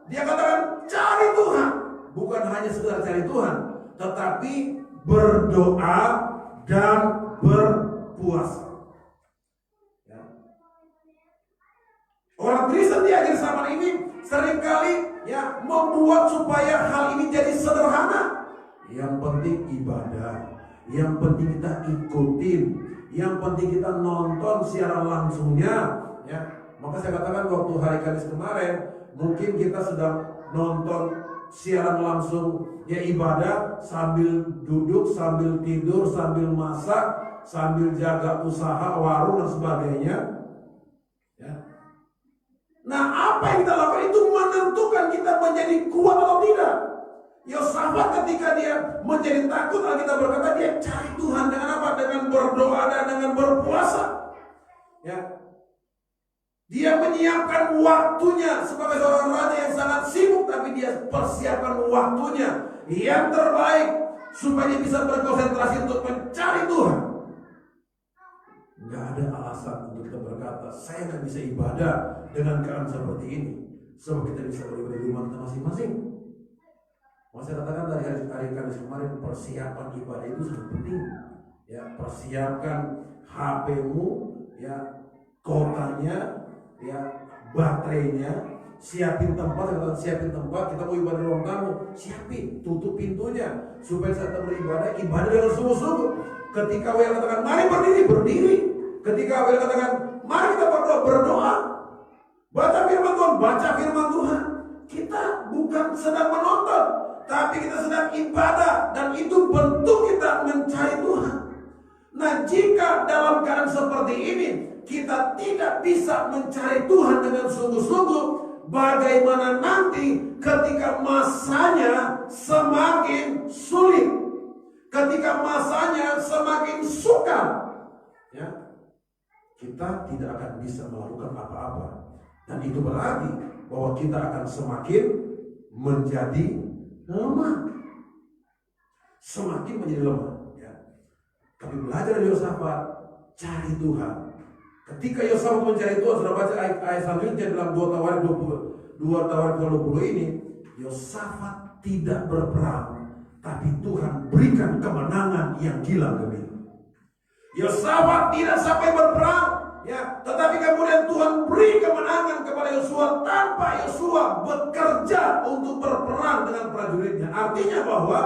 Dia katakan cari Tuhan. Bukan hanya sekedar cari Tuhan, tetapi berdoa dan berpuasa. Ya. Orang Kristen di akhir zaman ini seringkali ya membuat supaya hal ini jadi sederhana. Yang penting ibadah, yang penting kita ikutin, yang penting kita nonton siaran langsungnya. Ya. Maka saya katakan waktu hari Kamis kemarin, mungkin kita sedang nonton siaran langsung ya ibadah sambil duduk, sambil tidur, sambil masak, sambil jaga usaha warung dan sebagainya. Ya. Nah apa yang kita lakukan itu menentukan kita menjadi kuat atau tidak. Yosafat ketika dia menjadi takut, Alkitab berkata dia cari Tuhan dengan apa? Dengan berdoa dan dengan berpuasa. Ya. Dia menyiapkan waktunya sebagai seorang raja yang sangat sibuk, tapi dia persiapkan waktunya yang terbaik supaya dia bisa berkonsentrasi untuk mencari Tuhan. Nggak ada alasan untuk kita berkata, saya nggak bisa ibadah dengan keadaan seperti ini. Sebab kita bisa beribadah di rumah kita masing-masing. Saya katakan dari hari Kamis kemarin, persiapan ibadah itu sangat penting. Ya, persiapkan HP-mu, ya, kotanya, ya baterainya, siapin tempat, siapin tempat, kita mau ibadah di ruang tamu, siapin, tutup pintunya supaya saat kita beribadah, ibadah dengan sungguh-sungguh. Ketika WL katakan mari berdiri, berdiri. Ketika WL katakan mari kita berdoa, berdoa. Baca firman Tuhan, baca firman Tuhan. Kita bukan sedang menonton, tapi kita sedang ibadah, dan itu bentuk kita mencari Tuhan. Nah, jika dalam keadaan seperti ini kita tidak bisa mencari Tuhan dengan sungguh-sungguh, bagaimana nanti ketika masanya semakin sulit, ketika masanya semakin sukar, ya, kita tidak akan bisa melakukan apa-apa. Dan itu berarti bahwa kita akan semakin menjadi lemah. Semakin menjadi lemah, ya. Tapi belajar dari Yosafat, cari Tuhan. Ketika Yosafat mencari Tuhan, sudah baca ayat selanjutnya dalam 2 Tawarik 20 ini, Yosafat tidak berperang, tapi Tuhan berikan kemenangan yang gila gemilang. Yosafat tidak sampai berperang, ya, tetapi kemudian Tuhan beri kemenangan kepada Yosua tanpa Yosua bekerja untuk berperang dengan prajuritnya. Artinya bahwa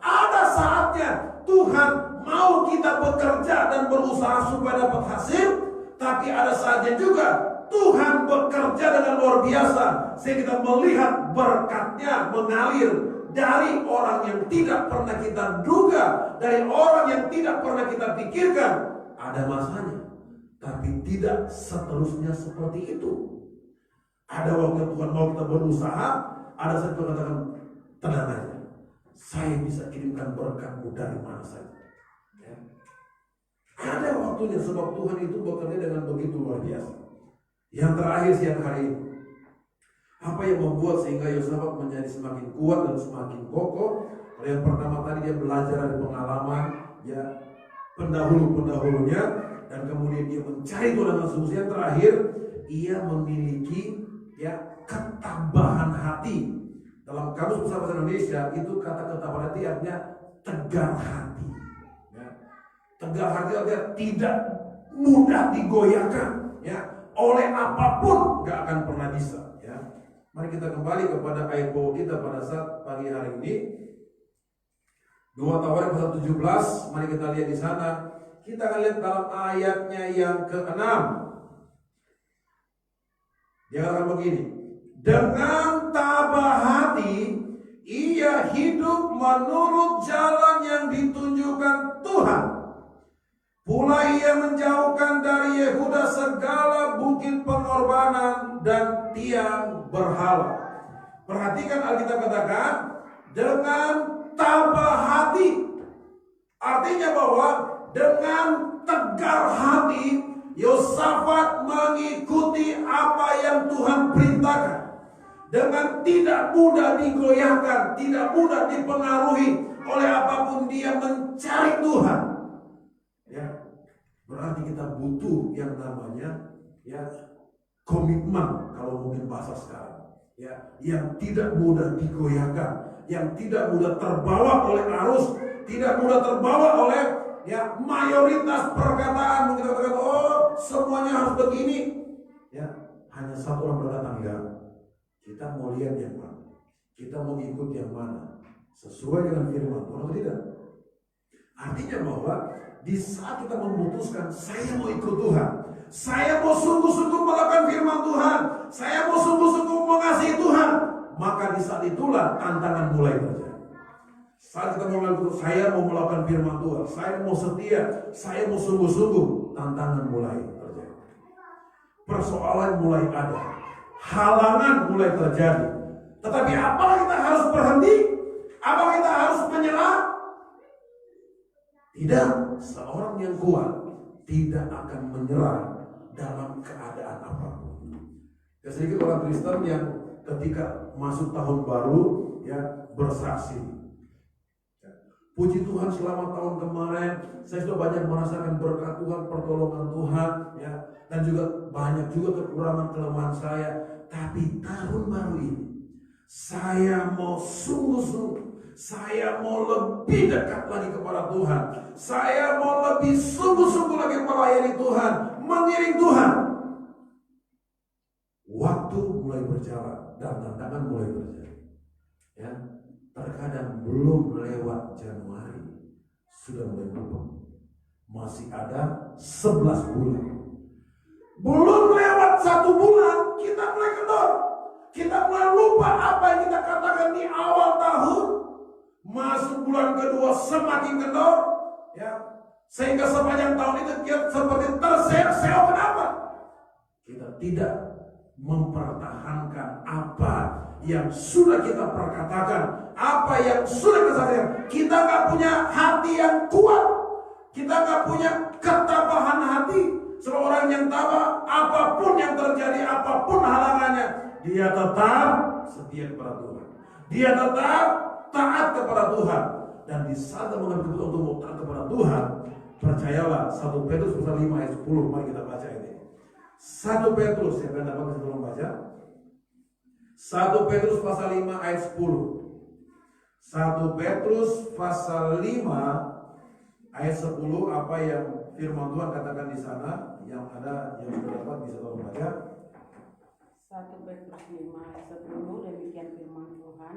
ada saatnya Tuhan mau kita bekerja dan berusaha supaya dapat hasil, tapi ada saatnya juga Tuhan bekerja dengan luar biasa sehingga kita melihat berkatnya mengalir dari orang yang tidak pernah kita duga, dari orang yang tidak pernah kita pikirkan. Ada masanya, tapi tidak seterusnya seperti itu. Ada waktu Tuhan mau kita berusaha, ada saat Tuhan katakan, tenang aja, saya bisa kirimkan berkatmu dari mana saja. Ya. Ada waktunya, sebab Tuhan itu bekerja dengan begitu luar biasa. Yang terakhir siang hari ini, apa yang membuat sehingga Yosafat menjadi semakin kuat dan semakin kokoh? Yang pertama tadi dia belajar dari pengalaman, ya, pendahulu-pendahulunya, dan kemudian dia mencari Tuhan dengan sungguh. Yang terakhir, ia memiliki, ya, ketabahan hati. Dalam kamus besar bahasa Indonesia itu kata ketabahan hati artinya tegar hati. Ya. Tegar hati artinya tidak mudah digoyahkan, ya, oleh apapun, gak akan pernah bisa. Ya. Mari kita kembali kepada ayat pokok kita pada saat pagi hari ini. 2 Tawarik pasal 17, mari kita lihat di sana. Kita akan lihat dalam ayatnya yang ke-6. Dia katakan begini, dengan tabah hati ia hidup menurut jalan yang ditunjukkan Tuhan. Pula ia menjauhkan dari Yehuda segala bukit pengorbanan dan tiang berhala. Perhatikan Alkitab katakan dengan tabah hati. Artinya bahwa dengan tegar hati Yosafat mengikuti apa yang Tuhan perintahkan. Dengan tidak mudah digoyahkan, tidak mudah dipengaruhi oleh apapun, dia mencari Tuhan. Ya, berarti kita butuh yang namanya, ya, komitmen, kalau mungkin bahasa sekarang, ya, yang tidak mudah digoyahkan, yang tidak mudah terbawa oleh arus, tidak mudah terbawa oleh, ya, mayoritas perkataan. Mungkin kita katakan, oh semuanya harus begini, ya, hanya satu orang berkata enggak. Kita mau lihat yang mana, kita mau ikut yang mana, sesuai dengan firman Tuhan atau tidak. Artinya bahwa di saat kita memutuskan, saya mau ikut Tuhan, saya mau sungguh-sungguh melakukan firman Tuhan, saya mau sungguh-sungguh mengasihi Tuhan, maka di saat itulah tantangan mulai terjadi. Saat kita melakukan, saya mau melakukan firman Tuhan, saya mau setia, saya mau sungguh-sungguh, tantangan mulai terjadi. Persoalan mulai ada, halangan mulai terjadi. Tetapi apakah kita harus berhenti? Apakah kita harus menyerah? Tidak. Seorang yang kuat tidak akan menyerah dalam keadaan apapun. Ya, sedikit orang Kristen yang ketika masuk tahun baru, ya, bersaksi, ya, puji Tuhan selama tahun kemarin saya sudah banyak merasakan berkat Tuhan, pertolongan Tuhan, ya, dan juga banyak juga kekurangan kelemahan saya. Tapi tahun baru ini saya mau sungguh-sungguh, saya mau lebih dekat lagi kepada Tuhan, saya mau lebih sungguh-sungguh lagi melayani Tuhan, mengiring Tuhan. waktu mulai berjalan dan tantangan mulai terjadi. Ya, terkadang belum lewat Januari sudah mulai berubah. Masih ada 11 bulan. Belum lewat 1 bulan kita mulai kendor. Kita mulai lupa apa yang kita katakan di awal tahun. Masuk bulan kedua semakin kendor, ya, sehingga sepanjang tahun itu kita seperti terseok-seok. Kenapa? Kita tidak mempertahankan apa yang sudah kita perkatakan, apa yang sudah kita sadar. Kita nggak punya hati yang kuat, kita nggak punya ketabahan hati. Seorang yang tabah, apapun yang terjadi, apapun halangannya, dia tetap setia kepada Tuhan. Dia tetap taat kepada Tuhan. Dan di saat mengambil keputusan untuk taat kepada Tuhan, percayalah, 1 Petrus pasal 5 ayat 10, mari kita baca ini. 1 Petrus, saya akan dapat kasih tolong baca. 1 Petrus pasal 5 ayat 10. 1 Petrus pasal 5 ayat 10, apa yang firman Tuhan katakan di sana, yang ada yang sudah dapat bisa tolong baca. 1 Petrus 5 ayat 10, demikian firman Tuhan.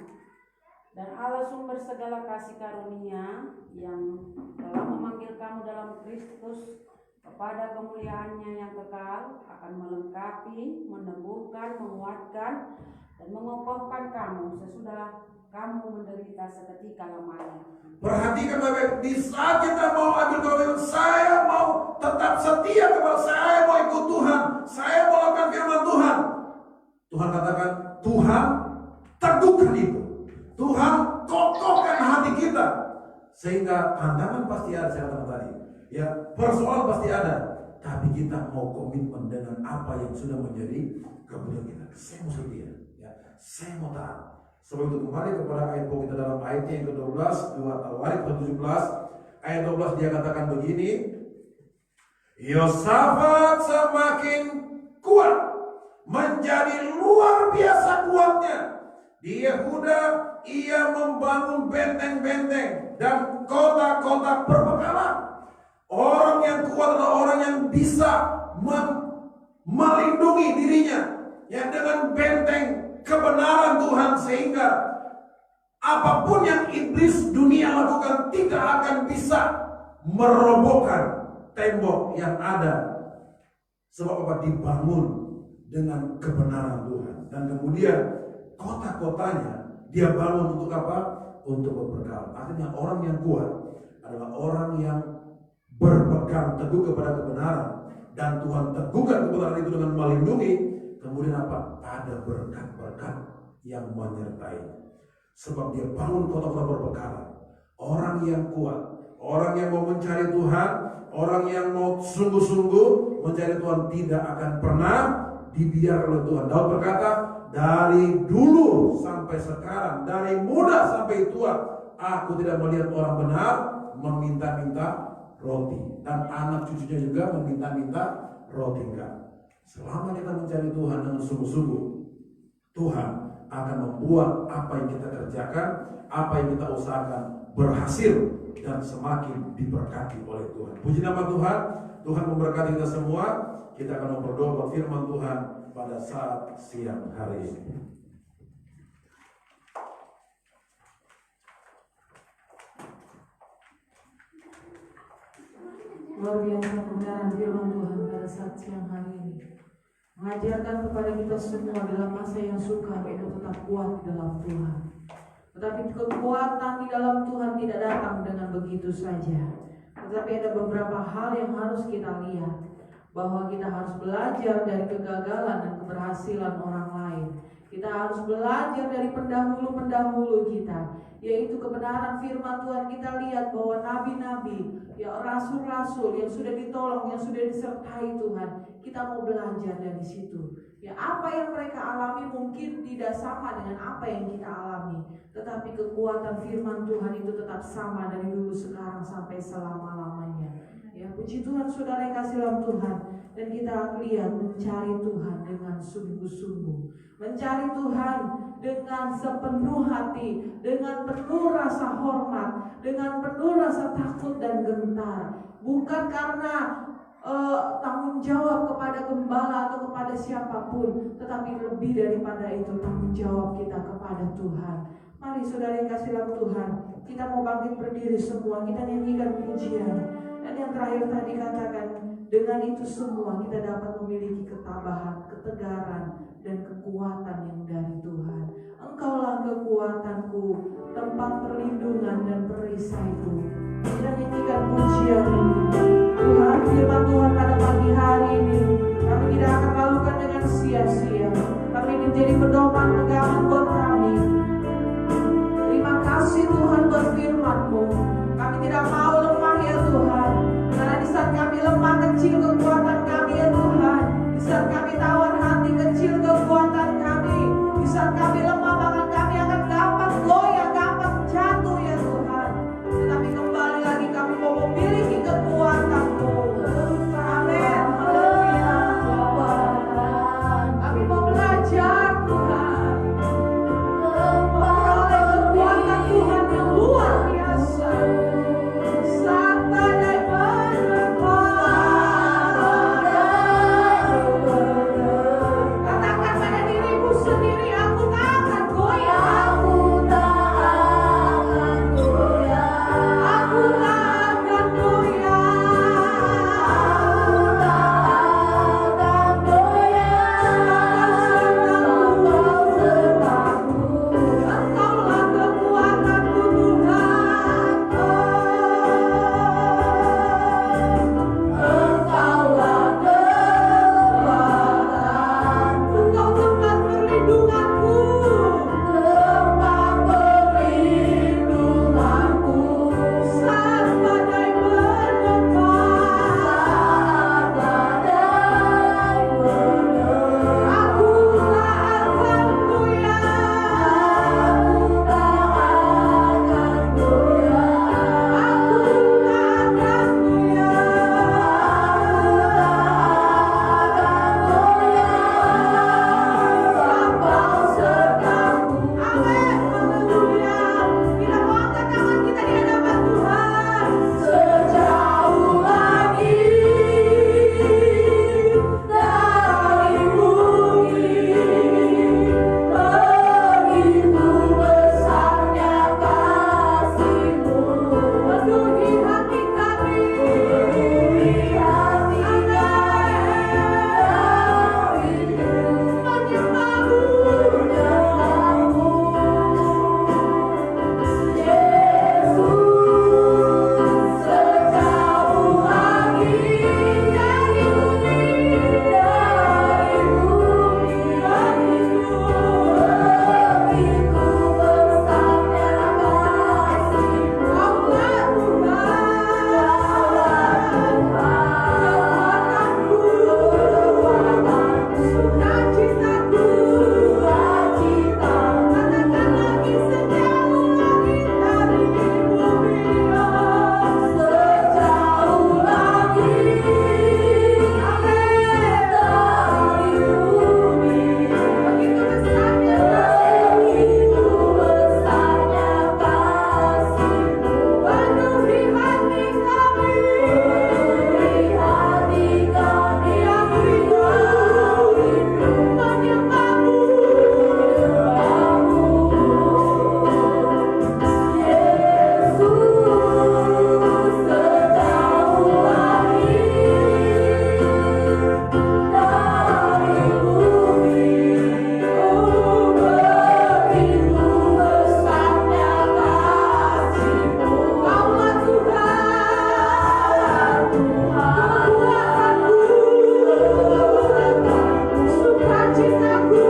Dan Allah sumber segala kasih karunia yang telah memanggil kamu dalam Kristus kepada kemuliaannya yang kekal, akan melengkapi, meneguhkan, menguatkan, dan mengokohkan kamu sesudah kamu menderita seketika lamanya. Perhatikan baik-baik, di saat kita mau ambil komitmen, saya mau tetap setia kepada, saya mau ikut Tuhan, saya mau lakukan firman Tuhan. Tuhan katakan, Tuhan teguhkan itu, Tuhan kokohkan hati kita, sehingga tantangan pasti ada, saya katakan tadi, ya, persoalan pasti ada, tapi kita mau komitmen dengan apa yang sudah menjadi keputusan kita. Saya mau setia, ya, saya mau taat. Sebab itu kembali kepada ayat pokok kita dalam ayatnya yang ke-12, 2 Tawarik 17 ayat 12, dia katakan begini, Yosafat semakin kuat, menjadi luar biasa kuatnya. Di Yehuda ia membangun benteng-benteng dan kota-kota perbekalan. Orang yang kuat adalah orang yang bisa melindungi dirinya, yang dengan benteng kebenaran Tuhan, sehingga apapun yang iblis dunia lakukan tidak akan bisa merobohkan tembok yang ada. Sebab apa? Dibangun dengan kebenaran Tuhan. Dan kemudian kota-kotanya dia bangun untuk apa? Untuk berperkara. Artinya orang yang kuat adalah orang yang berpegang teguh kepada kebenaran, dan Tuhan teguhkan kebenaran itu dengan melindungi. Kemudian apa? Ada berkat-berkat yang menyertai. Sebab dia bangun kota-kota berperkara. Orang yang kuat, orang yang mau mencari Tuhan, orang yang mau sungguh-sungguh mencari Tuhan, tidak akan pernah dibiarkan oleh Tuhan. Daud berkata, dari dulu sampai sekarang, dari muda sampai tua, aku tidak melihat orang benar meminta-minta roti, dan anak cucunya juga meminta-minta roti. Enggak. Selama kita mencari Tuhan dengan sungguh-sungguh, Tuhan akan membuat apa yang kita kerjakan, apa yang kita usahakan berhasil dan semakin diberkati oleh Tuhan. Puji nama Tuhan. Tuhan memberkati kita semua. Kita akan berdoa firman Tuhan pada saat siang hari ini. Luar biasa kebenaran firman Tuhan pada saat siang hari ini, mengajarkan kepada kita semua dalam masa yang sukar untuk tetap kuat di dalam Tuhan. Tetapi kekuatan di dalam Tuhan tidak datang dengan begitu saja. Tetapi ada beberapa hal yang harus kita lihat, bahwa kita harus belajar dari kegagalan dan keberhasilan orang lain. Kita harus belajar dari pendahulu-pendahulu kita, yaitu kebenaran firman Tuhan. Kita lihat bahwa nabi-nabi, ya, rasul-rasul yang sudah ditolong, yang sudah disertai Tuhan, kita mau belajar dari situ. Ya, apa yang mereka alami mungkin tidak sama dengan apa yang kita alami, tetapi kekuatan firman Tuhan itu tetap sama dari dulu, sekarang, sampai selama-lamanya. Ya, puji Tuhan, saudara yang kasih dalam Tuhan. Dan kita lihat mencari Tuhan dengan sungguh-sungguh, mencari Tuhan dengan sepenuh hati, dengan penuh rasa hormat, dengan penuh rasa takut dan gentar. Bukan karena tanggung jawab kepada gembala atau kepada siapapun, tetapi lebih daripada itu tanggung jawab kita kepada Tuhan. Mari saudara yang kasih dalam Tuhan, kita mau bangkit berdiri semua, kita nyanyikan pujian. Dan yang terakhir tadi katakan, dengan itu semua kita dapat memiliki ketabahan, ketegaran, dan kekuatan yang dari Tuhan. Engkaulah kekuatanku, tempat perlindungan dan perisaiku. Kita nyanyikan pujian ini. Tuhan, firman Tuhan pada pagi hari ini, kami tidak akan lakukan dengan sia-sia. Kami menjadi pedoman pegangan buat kami. Terima kasih Tuhan buat firman-Mu. Kami tidak mau lemah ya Tuhan. Karena di saat kami lemah kecil kekuatan kami ya Tuhan. Di saat kami tawar hati kecil kekuatan kami. Di saat kami lemah bahkan kami akan gampang goyah, gampang jatuh ya Tuhan. Tetapi kembali lagi kami mau memiliki kekuatan-Mu. Amin. Haleluya. Kami mau belajar Tuhan. Memperoleh kekuatan Tuhan yang luar biasa. Saat badai katakan pada diriku sendiri, aku tak akan goyah. Aku tak akan goyah. Aku tak akan goyah. Aku tak akan goyah. Engkau sertaku. Engkaulah kekuatanku Tuhan. Engkaulah kekuatan. Engkau tempat perlindunganku. Tempat perlindunganku. Saat badai menepas. Saat badai menepas. Aku tak akan goyah. Aku tak akan goyah. Aku tak akan Engkau sertaku. Amin. Haleluya. Bila mau angkat tangan kita di hadapan Tuhan. Sejauh langit dari bumi, begitu besarnya kasih-Mu. Penuhi hati kami. Penuhi hati kami. Menyembah-Mu. Yesus, sejauh langit dari bumi, begitu besarnya kasih-Mu. Kaulah Tuhan, sukacitaku. Katakan lagi, sejauh langit dari bumi, sejauh langit dari bumi, begitu besarnya kasih-Mu. Penuhi hati kami. Penuhi hati kami yang rindu menyembah-Mu. Yesus, sejauh langit dari bumi, begitu besarnya kasih-Mu. Kaulah Tuhan, kekuatanku, sukacitaku. Sukacitaku.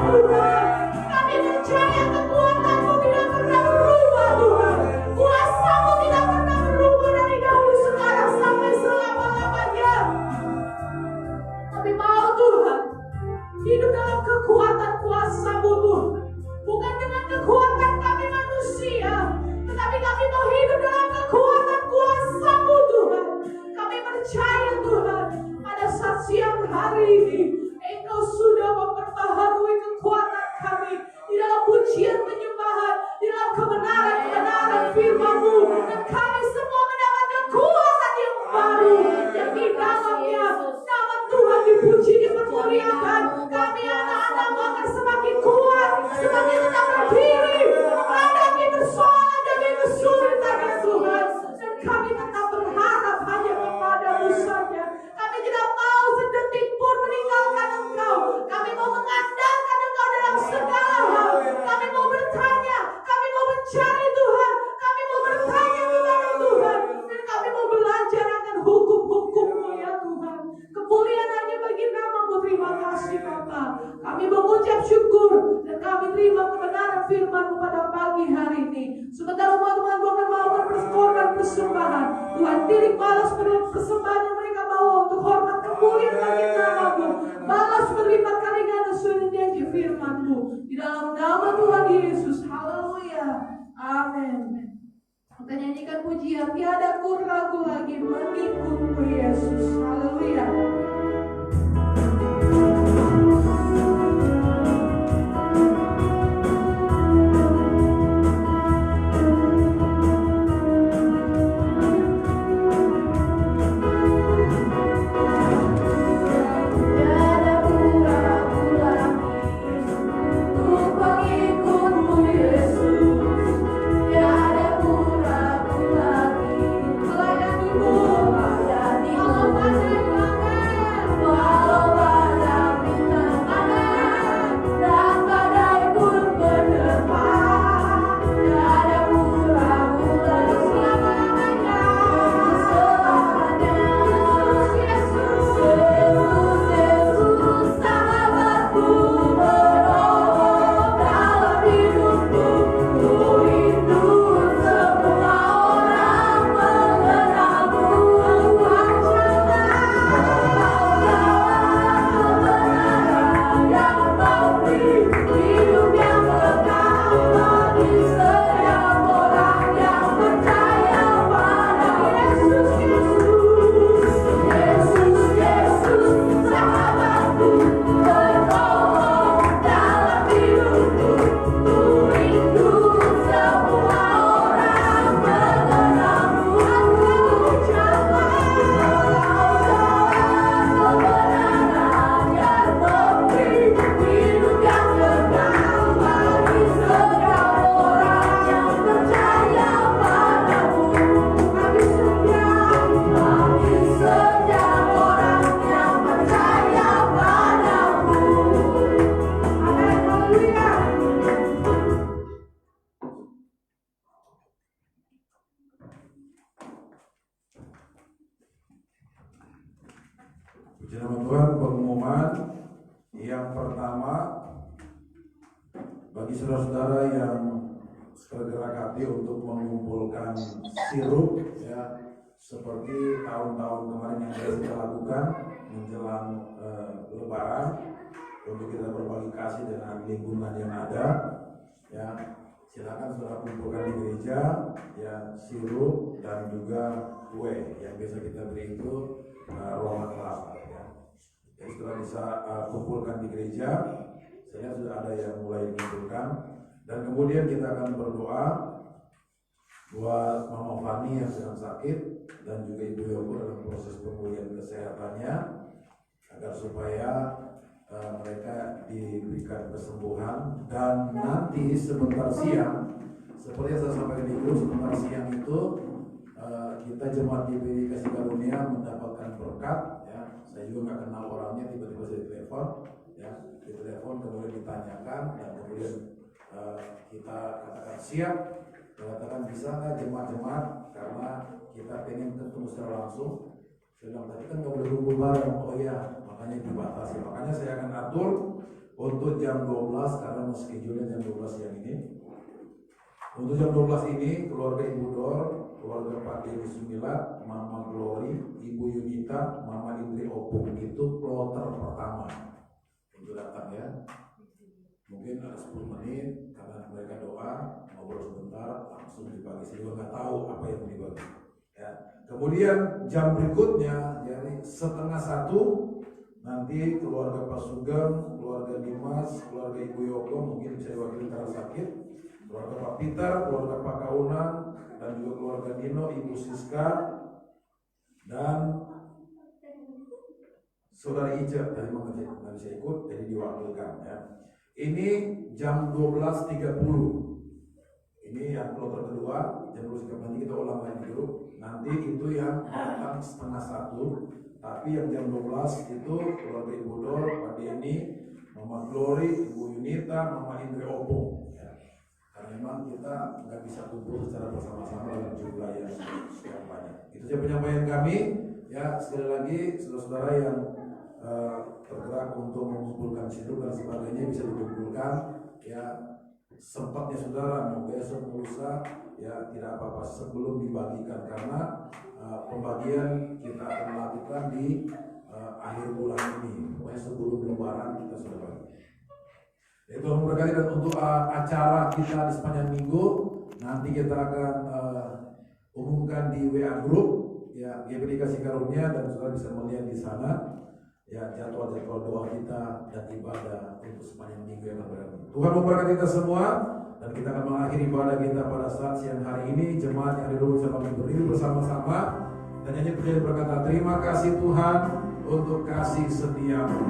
Tuhan. Kami percaya kekuatan-Mu tidak pernah berubah Tuhan. Kuasa-Mu tidak pernah berubah dari dahulu, sekarang sampai selama-lamanya. Kami mau Tuhan hidup dalam kekuatan kuasa-Mu Tuhan. Bukan dengan kekuatan kami manusia, tetapi kami mau hidup dalam kekuatan kuasa-Mu Tuhan. Kami percaya Tuhan, pada saat siang hari ini Engkau sudah memperbaharui kekuatan kami di dalam pujian penyembahan, di dalam kebenaran-kebenaran firman-Mu, dan kami semua mendapat kekuatan yang baru, yang di dalamnya nama Tuhan dipuji, dipermuliakan. Kami anak-anak-Mu akan semakin kuat, semakin tetap berdiri menghadapi persoalan dan kesulitan ya Tuhan. Dan kami tetap berharap hanya kepada-Mu saja. Kami tidak mau sedetik pun meninggalkan Engkau. Kami mau mengandalkan Engkau dalam segala hal. Kami mau bertanya, kami mau mencari Tuhan, kami mau bertanya kepada Tuhan, dan kami mau belajar akan hukum-hukum-Mu ya Tuhan. Kemuliaan hanya bagi nama-Mu. Terima kasih Bapa. Kami mengucap syukur dan kami terima kebenaran firman-Mu pada pagi hari ini. Sementara umat-Mu akan melakukan korban persembahan, Tuhan tirik balas persembahan yang mereka bawa untuk hormat kemuliaan bagi nama-Mu. Balas berlipat kali ganda sesuai janji firman-Mu. Di dalam nama Tuhan Yesus. Haleluya. Amin. Kita nyanyikan pujian, tiada ku ragu lagi mengikut-Mu Yesus. Haleluya. Puji nama Tuhan. Pengumuman yang pertama bagi saudara-saudara yang bergerak hati untuk mengumpulkan sirup ya, seperti tahun-tahun kemarin yang kita lakukan menjelang Lebaran, untuk kita berbagi kasih dengan lingkungan yang ada ya. Silakan saudara kumpulkan di gereja ya, sirup dan juga kue yang biasa kita beri itu roman kelapa ya. Jadi setelah bisa kumpulkan di gereja, saya sudah ada yang mulai dikumpulkan, dan kemudian kita akan berdoa buat Mama Fani yang sedang sakit dan juga Ibu Yoko dalam proses pemulihan kesehatannya, agar supaya mereka diberikan kesembuhan. Dan nanti sebentar siang, seperti yang saya sampaikan di grup, sebentar siang itu kita jemaat GPI Kasih Karunia mendapatkan berkat ya. Saya juga nggak kenal orangnya, tiba-tiba saya ditelepon ya, ditelepon kemudian ditanyakan, dan kemudian kita katakan siap, katakan bisa nggak jemaat-jemaat, karena kita pengen ketemu secara langsung. Saya bilang tadi kan nggak boleh kumpul bareng. Oh iya, makanya dibatasi. Makanya saya akan atur untuk jam 12 karena schedule-nya jam 12 siang ini. Untuk jam 12 ini keluarga Ibu Dor, keluarga Pak Denny Sumilat, Mama Glory, Ibu Yunita, Mama Indri Opung itu kloter pertama untuk datang ya. Mungkin ada 10 menit karena mereka doa, ngobrol sebentar, langsung dibagi. Saya juga nggak tahu apa yang dibagi. Ya. Kemudian jam berikutnya, jadi 12:30 nanti keluarga Pak Sugeng, keluarga Dimas, keluarga Ibu Yoko mungkin bisa diwakili karena sakit, keluarga Pak Peter, keluarga Pak Kaunan, dan juga keluarga Nino, Ibu Siska, dan Saudara Ica tadi nggak bisa ikut, jadi diwakilkan ya. Ini jam 12:30. Ini yang kloter kedua, jam 12:30 nanti kita ulang lagi dulu. Nanti itu yang datang 12:30. Tapi yang jam 12 itu keluarga Ibu Dor, Pak Denny, Mama Glory, Ibu Yunita, Mama Indri Opung ya. Karena memang kita nggak bisa kumpul secara bersama-sama dalam jumlah yang sekian banyak. Itu saja penyampaian kami ya. Sekali lagi saudara-saudara yang tergerak untuk mengumpulkan sirup dan sebagainya bisa dikumpulkan ya. Sempatnya saudara mau besok lusa ya tidak apa-apa sebelum dibagikan karena pembagian kita akan lakukan di akhir bulan ini. Pokoknya sebelum lebaran kita sudah bagi. Itu berkali dan untuk acara kita di sepanjang minggu nanti kita akan umumkan di WA group ya GPD Kasih Karunia dan saudara bisa melihat di sana ya jadwal-jadwal doa kita dan ibadah untuk sepanjang minggu yang berani. Tuhan memberkati kita semua dan kita akan mengakhiri ibadah kita pada saat siang hari ini. Jemaat yang ada di rumah bisa kami berdiri bersama-sama dan nyanyi pujian berkata terima kasih Tuhan untuk kasih setiamu.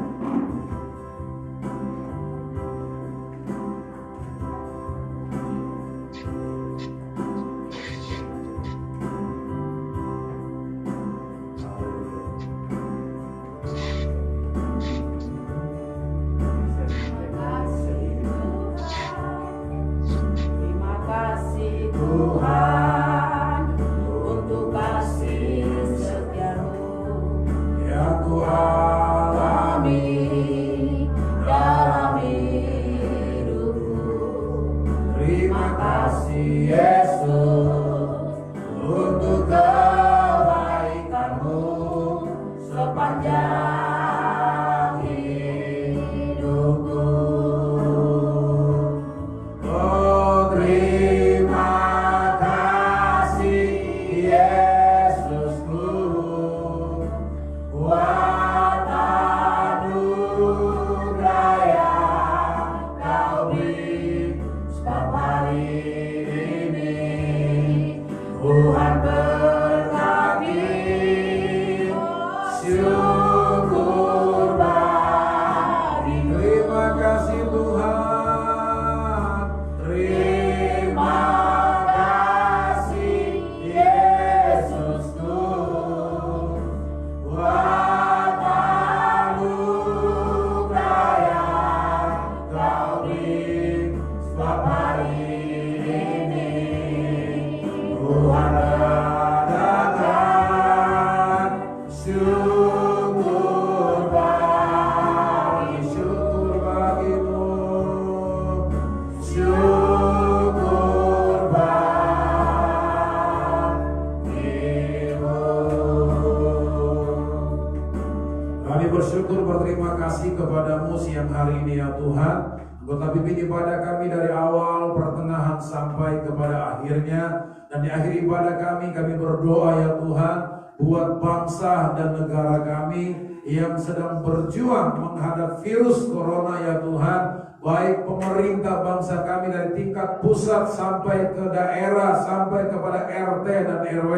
Dan di akhir ibadah kami berdoa ya Tuhan buat bangsa dan negara kami yang sedang berjuang menghadap virus corona ya Tuhan. Baik pemerintah bangsa kami dari tingkat pusat sampai ke daerah, sampai kepada RT dan RW.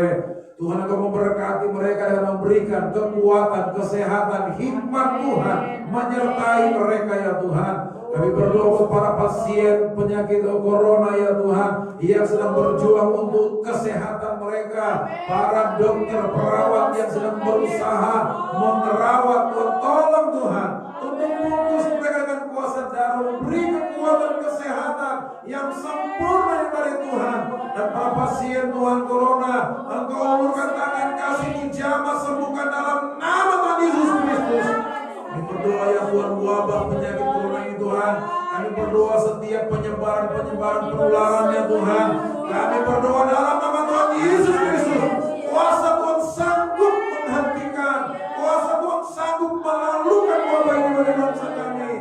Tuhan Engkau memberkati mereka dengan memberikan kekuatan, kesehatan, hikmat Tuhan menyertai mereka ya Tuhan. Kami berdoa untuk para pasien penyakit corona ya Tuhan yang sedang berjuang untuk kesehatan mereka, para dokter perawat yang sedang berusaha merawat Tuhan, tolong Tuhan untuk memutus mereka dengan kuasa darah, beri kekuatan kesehatan yang sempurna dari Tuhan. Dan para pasien Tuhan corona, Engkau ulurkan tangan kasih jamah sembuhkan dalam nama Tuhan Yesus Kristus. Kami berdoa ya Tuhan, wabah penyakit corona ini Tuhan. Kami berdoa setiap penyebaran penularan ya Tuhan. Kami berdoa dalam nama Tuhan Yesus Kristus. Kuasa Tuhan sanggup menghentikan. Kuasa Tuhan sanggup melalukan wabah ini dari bangsa kami.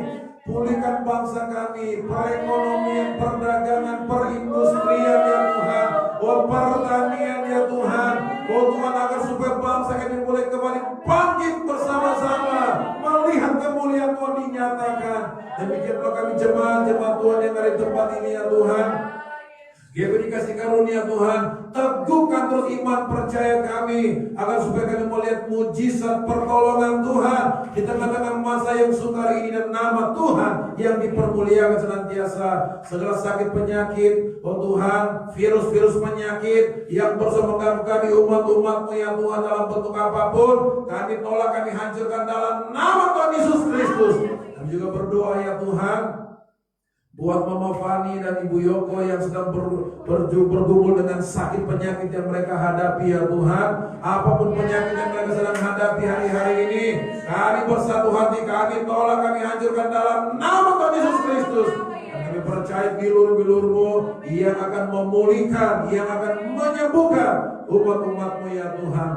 Pulihkan bangsa kami, perekonomian, perdagangan, perindustrian ya Tuhan. Oh pertanian ya Tuhan. Oh Tuhan, agar supaya bangsa kami boleh kembali bangkit bersama-sama, melihat kemuliaan Tuhan dinyatakan. Demikianlah kami jemaat Tuhan yang ada di tempat ini ya Tuhan. Dia dikasih karunia Tuhan, teguhkan terus iman percaya kami, agar supaya kami melihat mujizat pertolongan Tuhan di tengah-tengah masa yang sukar ini, dan nama Tuhan yang dipermuliakan senantiasa. Segala sakit penyakit, oh Tuhan, virus-virus penyakit yang terus mengganggu kami umat-umat-Mu ya Tuhan dalam bentuk apapun, kami tolak, kami hancurkan dalam nama Tuhan Yesus Kristus. Kami juga berdoa ya Tuhan, buat Mama Fani dan Ibu Yoko yang sedang bergumul dengan sakit penyakit yang mereka hadapi ya Tuhan. Apapun penyakit yang mereka sedang hadapi hari-hari ini, kami bersatu hati, kami tolak, kami hancurkan dalam nama Tuhan Yesus Kristus. Dan kami percaya bilur-bilur-Mu yang akan memulihkan, yang akan menyembuhkan umat-umat-Mu ya Tuhan.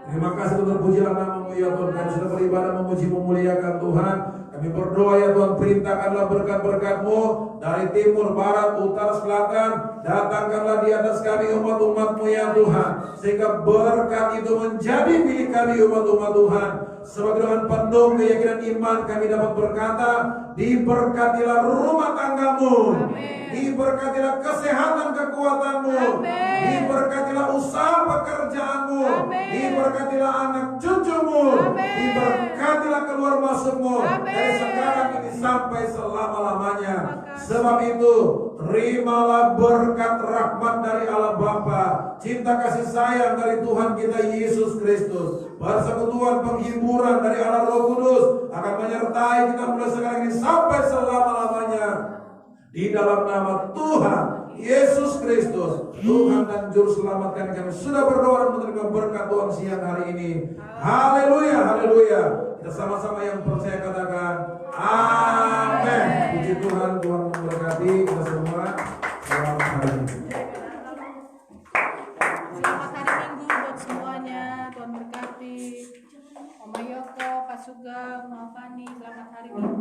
Terima kasih untuk pujilah nama-Mu ya Tuhan. Kami sudah beribadah memuji memuliakan Tuhan. Kami berdoa ya Tuhan, perintahkanlah berkat-berkat-Mu dari timur, barat, utara, selatan. Datangkanlah di atas kami umat-umat-Mu ya Tuhan, sehingga berkat itu menjadi milik kami umat-umat Tuhan. Sebagai dengan penuh keyakinan iman kami dapat berkata, diberkatilah rumah tanggamu, diberkatilah kesehatan kekuatanmu, diberkatilah usaha pekerjaanmu, diberkatilah anak cucumu, diberkatilah keluar masukmu dari sekarang ini sampai selama-lamanya. Sebab itu terimalah berkat rahmat dari Allah Bapa, cinta kasih sayang dari Tuhan kita Yesus Kristus, persekutuan penghiburan dari Allah Roh Kudus akan menyertai kita mulai sekarang ini sampai selama-lamanya. Di dalam nama Tuhan Yesus Kristus, Tuhan dan Juru Selamat kami sudah berdoa dan menerima berkat Tuhan siang hari ini. Haleluya, haleluya. Kita sama-sama yang percaya katakan amin. Puji Tuhan, Tuhan memberkati kita semua. Selamat hari Minggu. Selamat hari Minggu buat semuanya. Tuhan berkati. Mama Yoko, Pak Sugeng, Mama Fani, selamat hari Minggu.